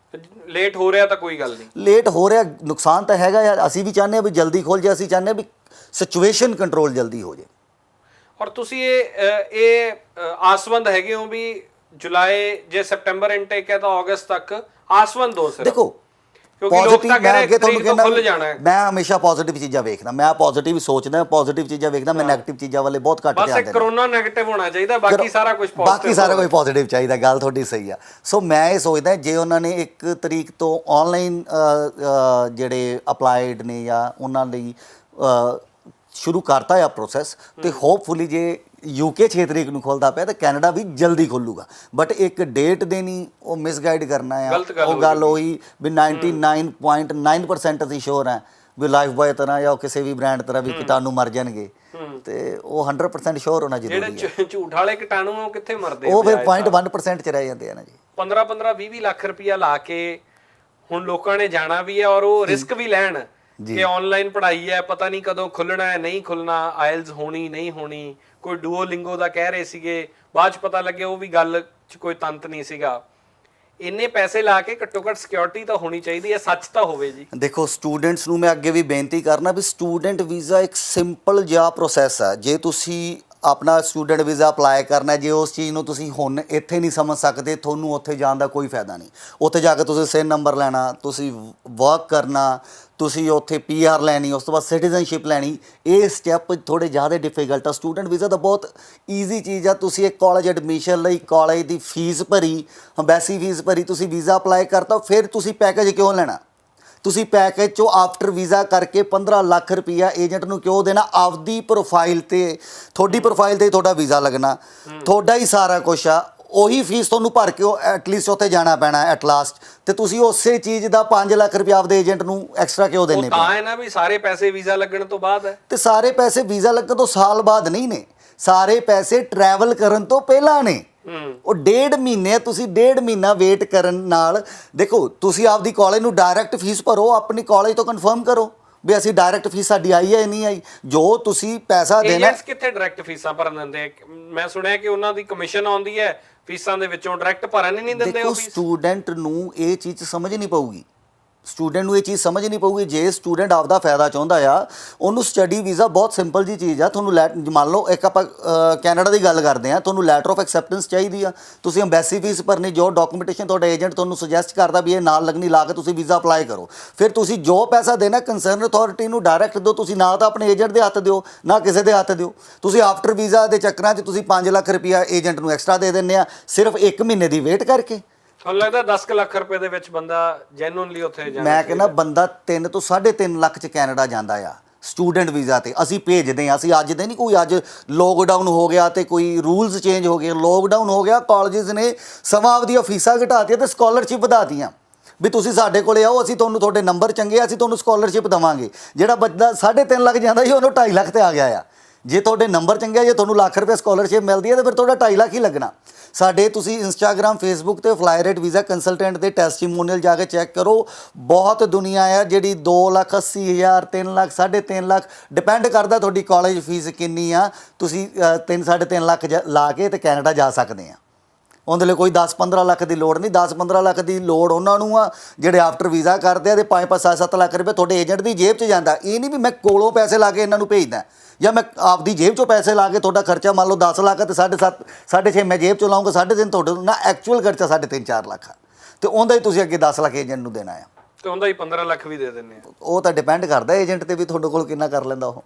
ਲੇਟ ਹੋ ਰਿਹਾ ਤਾਂ ਕੋਈ ਗੱਲ ਨਹੀਂ, ਲੇਟ ਹੋ ਰਿਹਾ ਨੁਕਸਾਨ ਤਾਂ ਹੈਗਾ ਯਾਰ। ਅਸੀਂ ਵੀ ਚਾਹੁੰਦੇ ਹਾਂ ਵੀ ਜਲਦੀ ਖੋਲ ਜਾਏ, ਅਸੀਂ ਚਾਹੁੰਦੇ ਹਾਂ ਵੀ ਸਿਚੁਏਸ਼ਨ ਕੰਟਰੋਲ ਜਲਦੀ ਹੋ ਜਾਏ। ਔਰ ਤੁਸੀਂ ਇਹ ਆਸਵੰਦ ਹੈਗੇ ਹੋ ਵੀ ਜੁਲਾਈ ਜੇ ਸੈਪਟੈਂਬਰ ਇਨਟੇਕ ਹੈ ਤਾਂ ਅਗਸਤ ਤੱਕ ਆਸਵੰਦ ਹੋ। ਸਿਰ ਦੇਖੋ ਕਿਉਂਕਿ ਲੋਕ ਤਾਂ ਕਹਿ ਰਹੇ ਤਰੀਕ ਤੋਂ ਖੁੱਲ ਜਾਣਾ ਹੈ। ਮੈਂ ਹਮੇਸ਼ਾ ਪੋਜ਼ਿਟਿਵ ਚੀਜ਼ਾਂ ਵੇਖਦਾ, ਮੈਂ ਪੋਜ਼ਿਟਿਵ ਹੀ ਸੋਚਦਾ, ਪੋਜ਼ਿਟਿਵ ਚੀਜ਼ਾਂ ਵੇਖਦਾ। ਮੈਂ ਨੈਗੇਟਿਵ ਚੀਜ਼ਾਂ ਵਾਲੇ ਬਹੁਤ ਘੱਟ ਧਿਆਨ ਦਿੰਦਾ। ਬਸ ਕਰੋਨਾ ਨੈਗੇਟਿਵ ਹੋਣਾ ਚਾਹੀਦਾ, ਬਾਕੀ ਸਾਰਾ ਕੁਝ ਪੋਜ਼ਿਟਿਵ, ਬਾਕੀ ਸਾਰਾ ਕੁਝ ਪੋਜ਼ਿਟਿਵ ਚਾਹੀਦਾ। ਗੱਲ ਤੁਹਾਡੀ ਸਹੀ ਆ। ਸੋ ਮੈਂ ਇਹ ਸੋਚਦਾ ਜੇ ਉਹਨਾਂ ਨੇ 1 ਤਰੀਕ ਤੋਂ ਆਨਲਾਈਨ ਜਿਹੜੇ ਅਪਲਾਈਡ ਨੇ ਜਾਂ ਉਹਨਾਂ ਲਈ ਸ਼ੁਰੂ ਕਰਤਾ ਆ ਪ੍ਰੋਸੈਸ, ਤੇ ਹੋਪਫੁਲੀ ਜੇ ਯੂਕੇ 6 ਤਰੀਕ ਨੂੰ ਖੁੱਲਦਾ ਪਿਆ ਤਾਂ ਕੈਨੇਡਾ ਵੀ ਜਲਦੀ ਖੁੱਲੂਗਾ। ਬਟ ਇੱਕ ਡੇਟ ਦੇਣੀ ਉਹ ਮਿਸਗਾਈਡ ਕਰਨਾ ਆ। ਉਹ ਗੱਲ ਉਹੀ ਵੀ 99.9% ਅਸੀਂ ਸ਼ੋਰ ਹਾਂ ਵੀ ਲਾਈਫ ਬॉय ਤਰ੍ਹਾਂ ਜਾਂ ਕਿਸੇ ਵੀ ਬ੍ਰਾਂਡ ਤਰ੍ਹਾਂ ਵੀ ਕੀਟਾਣੂ ਮਰ ਜਾਣਗੇ, ਤੇ ਉਹ 100% ਸ਼ੋਰ ਹੋਣਾ ਜ਼ਰੂਰੀ ਹੈ। ਜਿਹੜੇ ਝੂਠ ਵਾਲੇ ਕੀਟਾਣੂ ਉਹ ਕਿੱਥੇ ਮਰਦੇ? ਉਹ ਫਿਰ 0.1% 'ਚ ਰਹਿ ਜਾਂਦੇ ਆ ਨਾ ਜੀ। 15-15 20 ਲੱਖ ਰੁਪਇਆ ਲਾ ਕੇ ਹੁਣ ਲੋਕਾਂ ਨੇ ਜਾਣਾ ਵੀ ਹੈ ਔਰ ਉਹ ਰਿਸਕ ਵੀ ਲੈਣ ਕਿ ਆਨਲਾਈਨ ਪੜ੍ਹਾਈ ਹੈ, ਪਤਾ ਨਹੀਂ ਕਦੋਂ ਖੁੱਲਣਾ ਹੈ, ਨਹੀਂ ਖੁੱਲਣਾ, ਆਇਲਸ ਹੋਣੀ ਨਹੀਂ ਹੋਣੀ। ਕੋਈ ਡੂਓਲਿੰਗੋ ਦਾ ਕਹਿ ਰਹੇ ਸੀਗੇ, ਬਾਅਦ 'ਚ ਪਤਾ ਲੱਗਿਆ ਉਹ ਵੀ ਗੱਲ 'ਚ ਕੋਈ ਤੰਤ ਨਹੀਂ ਸੀਗਾ। ਇੰਨੇ ਪੈਸੇ ਲਾ ਕੇ ਘੱਟੋ ਘੱਟ ਸਿਕਿਉਰਿਟੀ ਤਾਂ ਹੋਣੀ ਚਾਹੀਦੀ ਹੈ, ਸੱਚ ਤਾਂ ਹੋਵੇ ਜੀ। ਦੇਖੋ ਸਟੂਡੈਂਟਸ ਨੂੰ ਮੈਂ ਅੱਗੇ ਵੀ ਬੇਨਤੀ ਕਰਨਾ ਵੀ ਸਟੂਡੈਂਟ ਵੀਜ਼ਾ ਇੱਕ ਸਿੰਪਲ ਜਿਹਾ ਪ੍ਰੋਸੈਸ ਹੈ। ਜੇ ਤੁਸੀਂ ਆਪਣਾ ਸਟੂਡੈਂਟ ਵੀਜ਼ਾ ਅਪਲਾਈ ਕਰਨਾ, ਜੇ ਉਸ ਚੀਜ਼ ਨੂੰ ਤੁਸੀਂ ਹੁਣ ਇੱਥੇ ਨਹੀਂ ਸਮਝ ਸਕਦੇ, ਤੁਹਾਨੂੰ ਉੱਥੇ ਜਾਣ ਦਾ ਕੋਈ ਫਾਇਦਾ ਨਹੀਂ। ਉੱਥੇ ਜਾ ਕੇ ਤੁਸੀਂ SIN ਨੰਬਰ ਲੈਣਾ, ਤੁਸੀਂ ਵਰਕ ਕਰਨਾ, ਤੁਸੀਂ ਉੱਥੇ PR ਲੈਣੀ, ਉਸ ਤੋਂ ਬਾਅਦ ਸਿਟੀਜ਼ਨਸ਼ਿਪ ਲੈਣੀ, ਇਹ ਸਟੈਪ ਥੋੜ੍ਹੇ ਜ਼ਿਆਦਾ ਡਿਫਿਕਲਟ ਆ। ਸਟੂਡੈਂਟ ਵੀਜ਼ਾ ਤਾਂ ਬਹੁਤ ਈਜ਼ੀ ਚੀਜ਼ ਆ। ਤੁਸੀਂ ਇੱਕ ਕਾਲਜ ਐਡਮਿਸ਼ਨ ਲਈ ਕਾਲਜ ਦੀ ਫੀਸ ਭਰੀ, ਅੰਬੈਸੀ ਫੀਸ ਭਰੀ, ਤੁਸੀਂ ਵੀਜ਼ਾ ਅਪਲਾਈ ਕਰਤਾ, ਫਿਰ ਤੁਸੀਂ ਪੈਕੇਜ ਕਿਉਂ ਲੈਣਾ? ਤੁਸੀਂ ਪੈਕੇਜ 'ਚੋਂ ਆਫਟਰ ਵੀਜ਼ਾ ਕਰਕੇ 15 ਲੱਖ ਰੁਪਈਆ ਏਜੰਟ ਨੂੰ ਕਿਉਂ ਦੇਣਾ? ਆਪਦੀ ਪ੍ਰੋਫਾਈਲ ਤੇ, ਤੁਹਾਡੀ ਪ੍ਰੋਫਾਈਲ ਤੇ ਤੁਹਾਡਾ ਵੀਜ਼ਾ ਲੱਗਣਾ, ਤੁਹਾਡਾ ਹੀ ਸਾਰਾ ਕੁਛ ਆ। ਉਹੀ ਫੀਸ ਤੁਹਾਨੂੰ ਭਰ ਕੇ ਐਟਲੀਸਟ ਉੱਥੇ ਜਾਣਾ ਪੈਣਾ ਐਟ ਲਾਸਟ, ਤੇ ਤੁਸੀਂ ਉਸੇ ਚੀਜ਼ ਦਾ 5 ਲੱਖ ਰੁਪਏ ਆਪਦੇ ਏਜੰਟ ਨੂੰ ਐਕਸਟਰਾ ਕਿਉਂ ਦੇਣੇ? ਤਾਂ ਹੈ ਨਾ ਵੀ ਸਾਰੇ ਪੈਸੇ ਵੀਜ਼ਾ ਲੱਗਣ ਤੋਂ ਬਾਅਦ ਹੈ। ਤੇ ਸਾਰੇ ਪੈਸੇ ਵੀਜ਼ਾ ਲੱਗਣ ਤੋਂ ਸਾਲ ਬਾਅਦ ਨਹੀਂ ਨੇ, ਸਾਰੇ ਪੈਸੇ ਟਰੈਵਲ ਕਰਨ ਤੋਂ ਪਹਿਲਾਂ ਨੇ। ਉਹ 1.5 ਮਹੀਨੇ, ਤੁਸੀਂ 1.5 ਮਹੀਨਾ ਵੇਟ ਕਰਨ ਨਾਲ, ਦੇਖੋ ਤੁਸੀਂ ਆਪਦੀ ਕਾਲਜ ਨੂੰ ਡਾਇਰੈਕਟ ਫੀਸ ਭਰੋ, ਆਪਣੀ ਕਾਲਜ ਤੋਂ ਕਨਫਰਮ ਕਰੋ ਵੀ ਅਸੀਂ ਡਾਇਰੈਕਟ ਫੀਸ ਸਾਡੀ ਆਈ ਹੈ ਨਹੀਂ ਆਈ। ਜੋ ਤੁਸੀਂ ਪੈਸਾ ਦੇਣਾ, ਏਜੰਟਸ ਕਿੱਥੇ ਡਾਇਰੈਕਟ ਫੀਸਾਂ ਭਰਨ ਦਿੰਦੇ ਆ? ਮੈਂ ਸੁਣਿਆ ਕਿ ਉਹਨਾਂ ਦੀ ਕਮਿਸ਼ਨ ਆਉਂਦੀ ਹੈ ਫੀਸਾਂ ਦੇ ਵਿੱਚੋਂ, ਡਾਇਰੈਕਟ ਭਰਨ ਹੀ ਨਹੀਂ ਦਿੰਦੇ ਉਹ ਫੀਸ। ਸਟੂਡੈਂਟ ਨੂੰ ਇਹ ਚੀਜ਼ ਸਮਝ ਨਹੀਂ ਪਊਗੀ, ਸਟੂਡੈਂਟ ਨੂੰ ਇਹ ਚੀਜ਼ ਸਮਝ ਨਹੀਂ ਪਊਗੀ। ਜੇ ਸਟੂਡੈਂਟ ਆਪਦਾ ਫਾਇਦਾ ਚਾਹੁੰਦਾ ਆ, ਉਹਨੂੰ ਸਟੱਡੀ ਵੀਜ਼ਾ ਬਹੁਤ ਸਿੰਪਲ ਜੀ ਚੀਜ਼ ਆ। ਤੁਹਾਨੂੰ ਮੰਨ ਲਓ ਇੱਕ ਆਪਾਂ ਕੈਨੇਡਾ ਦੀ ਗੱਲ ਕਰਦੇ ਆ, ਤੁਹਾਨੂੰ ਲੈਟਰ ਆਫ ਐਕਸੈਪਟੈਂਸ ਚਾਹੀਦੀ ਆ, ਤੁਸੀਂ ਅੰਬੈਸੀ ਫੀਸ ਭਰਨੀ, ਜੋ ਡਾਕੂਮੈਂਟੇਸ਼ਨ ਤੁਹਾਡਾ ਏਜੰਟ ਤੁਹਾਨੂੰ ਸੁਜੈਸਟ ਕਰਦਾ ਵੀ ਇਹ ਨਾਲ ਲੱਗਣੀ, ਲਾ ਕੇ ਤੁਸੀਂ ਵੀਜ਼ਾ ਅਪਲਾਈ ਕਰੋ। ਫਿਰ ਤੁਸੀਂ ਜੋ ਪੈਸਾ ਦੇਣਾ ਕੰਸਰਨ ਅਥਾਰਟੀ ਨੂੰ ਡਾਇਰੈਕਟ ਦਿਓ, ਤੁਸੀਂ ਨਾ ਤਾਂ ਆਪਣੇ ਏਜੰਟ ਦੇ ਹੱਥ ਦਿਓ ਨਾ ਕਿਸੇ ਦੇ ਹੱਥ ਦਿਓ। ਤੁਸੀਂ ਆਫਟਰ ਵੀਜ਼ਾ ਦੇ ਚੱਕਰਾਂ 'ਚ ਤੁਸੀਂ 5 ਲੱਖ ਰੁਪਈਆ ਏਜੰਟ ਨੂੰ ਐਕਸਟਰਾ ਦੇ ਦਿੰਦੇ ਆ, ਸਿਰਫ 1 ਮਹੀਨੇ ਦੀ ਵੇਟ ਕਰਕੇ। ਤੁਹਾਨੂੰ ਲੱਗਦਾ 10 ਲੱਖ ਰੁਪਏ ਦੇ ਵਿੱਚ ਬੰਦਾ ਜੈਨੂਇਨਲੀ ਉੱਥੇ ਜਾਣਾ? ਮੈਂ ਕਹਿੰਦਾ ਬੰਦਾ 3 ਤੋਂ 3.5 ਲੱਖ 'ਚ ਕੈਨੇਡਾ ਜਾਂਦਾ ਆ ਸਟੂਡੈਂਟ ਵੀਜ਼ਾ ਤੇ। ਅਸੀਂ ਭੇਜਦੇ ਹਾਂ, ਅਸੀਂ ਅੱਜ ਦੇ ਨਹੀਂ, ਕੋਈ ਅੱਜ ਲੋਕਡਾਊਨ ਹੋ ਗਿਆ ਤੇ ਕੋਈ ਰੂਲਸ ਚੇਂਜ ਹੋ ਗਏ, ਲੋਕਡਾਊਨ ਹੋ ਗਿਆ, ਕਾਲਜਿਸ ਨੇ ਸਮਾਂ ਆਪਦੀਆਂ ਫੀਸਾਂ ਘਟਾਤੀਆਂ ਤੇ ਸਕਾਲਰਸ਼ਿਪ ਵਧਾਤੀਆਂ ਵੀ ਤੁਸੀਂ ਸਾਡੇ ਕੋਲੇ ਆਓ, ਅਸੀਂ ਤੁਹਾਨੂੰ, ਤੁਹਾਡੇ ਨੰਬਰ ਚੰਗੇ, ਅਸੀਂ ਤੁਹਾਨੂੰ ਸਕਾਲਰਸ਼ਿਪ ਦੇਵਾਂਗੇ। ਜਿਹੜਾ ਬੱਚਾ 3.5 ਲੱਖ ਜਾਂਦਾ ਸੀ ਉਹਨੂੰ 2.5 ਲੱਖ ਤੇ ਆ ਗਿਆ ਆ। ਜੇ ਤੁਹਾਡੇ ਨੰਬਰ ਚੰਗੇ, ਜੇ ਤੁਹਾਨੂੰ ਲੱਖ ਰੁਪਏ ਸਕਾਲਰਸ਼ਿਪ ਮਿਲਦੀ ਹੈ ਤਾਂ ਫਿਰ ਤੁਹਾਡਾ 2.5 ਲੱਖ ਹੀ ਲੱਗਣਾ। ਸਾਡੇ ਤੁਸੀਂ ਇੰਸਟਾਗ੍ਰਾਮ, ਫੇਸਬੁੱਕ ਤੇ ਫਲਾਈਰੇਟ ਵੀਜ਼ਾ ਕੰਸਲਟੈਂਟ ਦੇ ਟੈਸਟੀਮੋਨੀਅਲ ਜਾ ਕੇ ਚੈੱਕ ਕਰੋ। ਬਹੁਤ ਦੁਨੀਆ ਆ ਜਿਹੜੀ 2,80,000, 3 ਲੱਖ, 3.5 ਲੱਖ, ਡਿਪੈਂਡ ਕਰਦਾ ਤੁਹਾਡੀ ਕਾਲਜ ਫੀਸ ਕਿੰਨੀ ਆ। ਤੁਸੀਂ 3-3.5 ਲੱਖ ਲਾ ਕੇ ਤੇ ਕੈਨੇਡਾ ਜਾ ਸਕਦੇ ਆ। ਉਹਦੇ ਲਈ ਕੋਈ 10-15 ਲੱਖ ਦੀ ਲੋੜ ਨਹੀਂ। 10-15 ਲੱਖ ਦੀ ਲੋੜ ਉਹਨਾਂ ਨੂੰ ਆ ਜਿਹੜੇ ਆਫਟਰ ਵੀਜ਼ਾ ਕਰਦੇ ਆ ਤੇ 5-7 ਲੱਖ ਰੁਪਏ ਤੁਹਾਡੇ ਏਜੰਟ ਦੀ ਜੇਬ 'ਚ ਜਾਂਦਾ। ਇਹ ਨਹੀਂ ਵੀ ਮੈਂ ਕੋਲੋਂ ਪੈਸੇ ਲਾ ਕੇ ਇਹਨਾਂ ਨੂੰ ਭੇਜਦਾ, ਜਾਂ ਮੈਂ ਆਪਦੀ ਜੇਬ 'ਚੋਂ ਪੈਸੇ ਲਾ ਕੇ, ਤੁਹਾਡਾ ਖਰਚਾ ਮੰਨ ਲਓ 10 ਲੱਖ ਤੇ 7.5 6.5 ਮੈਂ ਜੇਬ 'ਚੋਂ ਲਾਉਂਗਾ, 3.5 ਤੁਹਾਡੇ ਨਾ, ਐਕਚੁਅਲ ਖਰਚਾ 3.5-4 ਲੱਖ ਆ ਤੇ ਉਹਦਾ ਹੀ ਤੁਸੀਂ ਅੱਗੇ 10 ਲੱਖ ਏਜੰਟ ਨੂੰ ਦੇਣਾ ਆ, ਤੇ ਉਹਦਾ ਹੀ 15 ਲੱਖ ਵੀ ਦੇ ਦਿੰਦੇ ਆ। ਉਹ ਤਾਂ ਡਿਪੈਂਡ ਕਰਦਾ ਏਜੰਟ ਤੇ ਵੀ ਤੁਹਾਡੇ ਕੋਲ ਕਿੰਨਾ ਕਰ ਲੈਂਦਾ ਉਹ।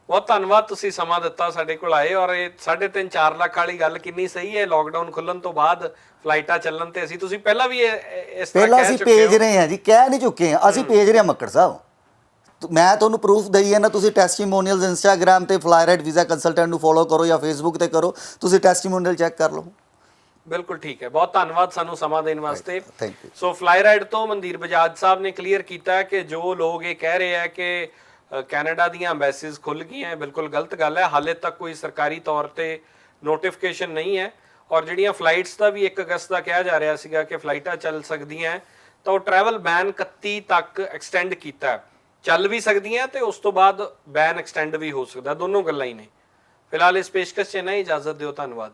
ਬਹੁਤ ਧੰਨਵਾਦ, ਤੁਸੀਂ ਸਮਾਂ ਦਿੱਤਾ, ਸਾਡੇ ਕੋਲ ਆਏ। ਔਰ ਇਹ 3.5-4 ਲੱਖ ਵਾਲੀ ਗੱਲ ਕਿੰਨੀ ਸਹੀ ਹੈ। ਲੋਕਡਾਊਨ ਖੁੱਲਣ ਤੋਂ ਬਾਅਦ ਫਲਾਈਟਾਂ ਚੱਲਣ ਤੇ ਤੁਸੀਂ ਪਹਿਲਾਂ ਵੀ ਇਸ ਤਰ੍ਹਾਂ ਪਹਿਲਾਂ ਅਸੀਂ ਭੇਜ ਰਹੇ ਹਾਂ ਜੀ, ਕਹਿ ਨਹੀਂ ਚੁੱਕੇ ਹਾਂ, ਅਸੀਂ ਭੇਜ ਰਹੇ ਹਾਂ ਮੱਕੜ ਸਾਹਿਬ। ਮੈਂ ਤੁਹਾਨੂੰ ਪ੍ਰੂਫ ਦਈ ਹੈ ਨਾ, ਤੁਸੀਂ ਟੈਸਟੀਮੋਨੀਅਲਸ ਇੰਸਟਾਗ੍ਰਾਮ ਤੇ ਫਲਾਈਰੇਟ ਵੀਜ਼ਾ ਕੰਸਲਟੈਂਟ ਨੂੰ ਫੋਲੋ ਕਰੋ ਜਾਂ ਫੇਸਬੁੱਕ ਤੇ ਕਰੋ, ਤੁਸੀਂ ਟੈਸਟੀਮੋਨੀਅਲ ਚੈੱਕ ਕਰ ਲਓ। ਬਿਲਕੁਲ ਠੀਕ ਹੈ, ਬਹੁਤ ਧੰਨਵਾਦ ਸਾਨੂੰ ਸਮਾਂ ਦੇਣ ਵਾਸਤੇ। Thank you. ਸੋ ਫਲਾਈਰਾਈਡ ਤੋਂ ਮਨਦੀਰ ਬਜਾਜ ਸਾਹਿਬ ਨੇ ਕਲੀਅਰ ਕੀਤਾ ਕਿ ਜੋ ਲੋਕ ਇਹ ਕਹਿ ਰਹੇ ਆ ਕਿ ਕੈਨੇਡਾ ਦੀਆਂ ਐਮਬੈਸੀਜ਼ ਖੁੱਲ ਗਈਆਂ, ਬਿਲਕੁਲ ਗਲਤ ਗੱਲ ਹੈ। ਹਾਲੇ ਤੱਕ ਕੋਈ ਸਰਕਾਰੀ ਤੌਰ ਤੇ ਨੋਟੀਫਿਕੇਸ਼ਨ ਨਹੀਂ ਹੈ। ਔਰ ਜਿਹੜੀਆਂ ਫਲਾਈਟਸ ਦਾ ਵੀ 1 ਅਗਸਤ ਦਾ ਕਿਹਾ ਜਾ ਰਿਹਾ ਸੀਗਾ ਕਿ ਫਲਾਈਟਾਂ ਚੱਲ ਸਕਦੀਆਂ, ਤਾਂ ਉਹ ਟਰੈਵਲ ਬੈਨ 31 ਤੱਕ ਐਕਸਟੈਂਡ ਕੀਤਾ। ਚੱਲ ਵੀ ਸਕਦੀਆਂ ਤੇ ਉਸ ਤੋਂ ਬਾਅਦ ਬੈਨ ਐਕਸਟੈਂਡ ਵੀ ਹੋ ਸਕਦਾ, ਦੋਨੋਂ ਗੱਲਾਂ ਹੀ ਨੇ। ਫਿਲਹਾਲ ਇਸ ਪੇਸ਼ਕਸ਼ 'ਚ ਨਹੀਂ, ਇਜਾਜ਼ਤ ਦਿਓ, ਧੰਨਵਾਦ।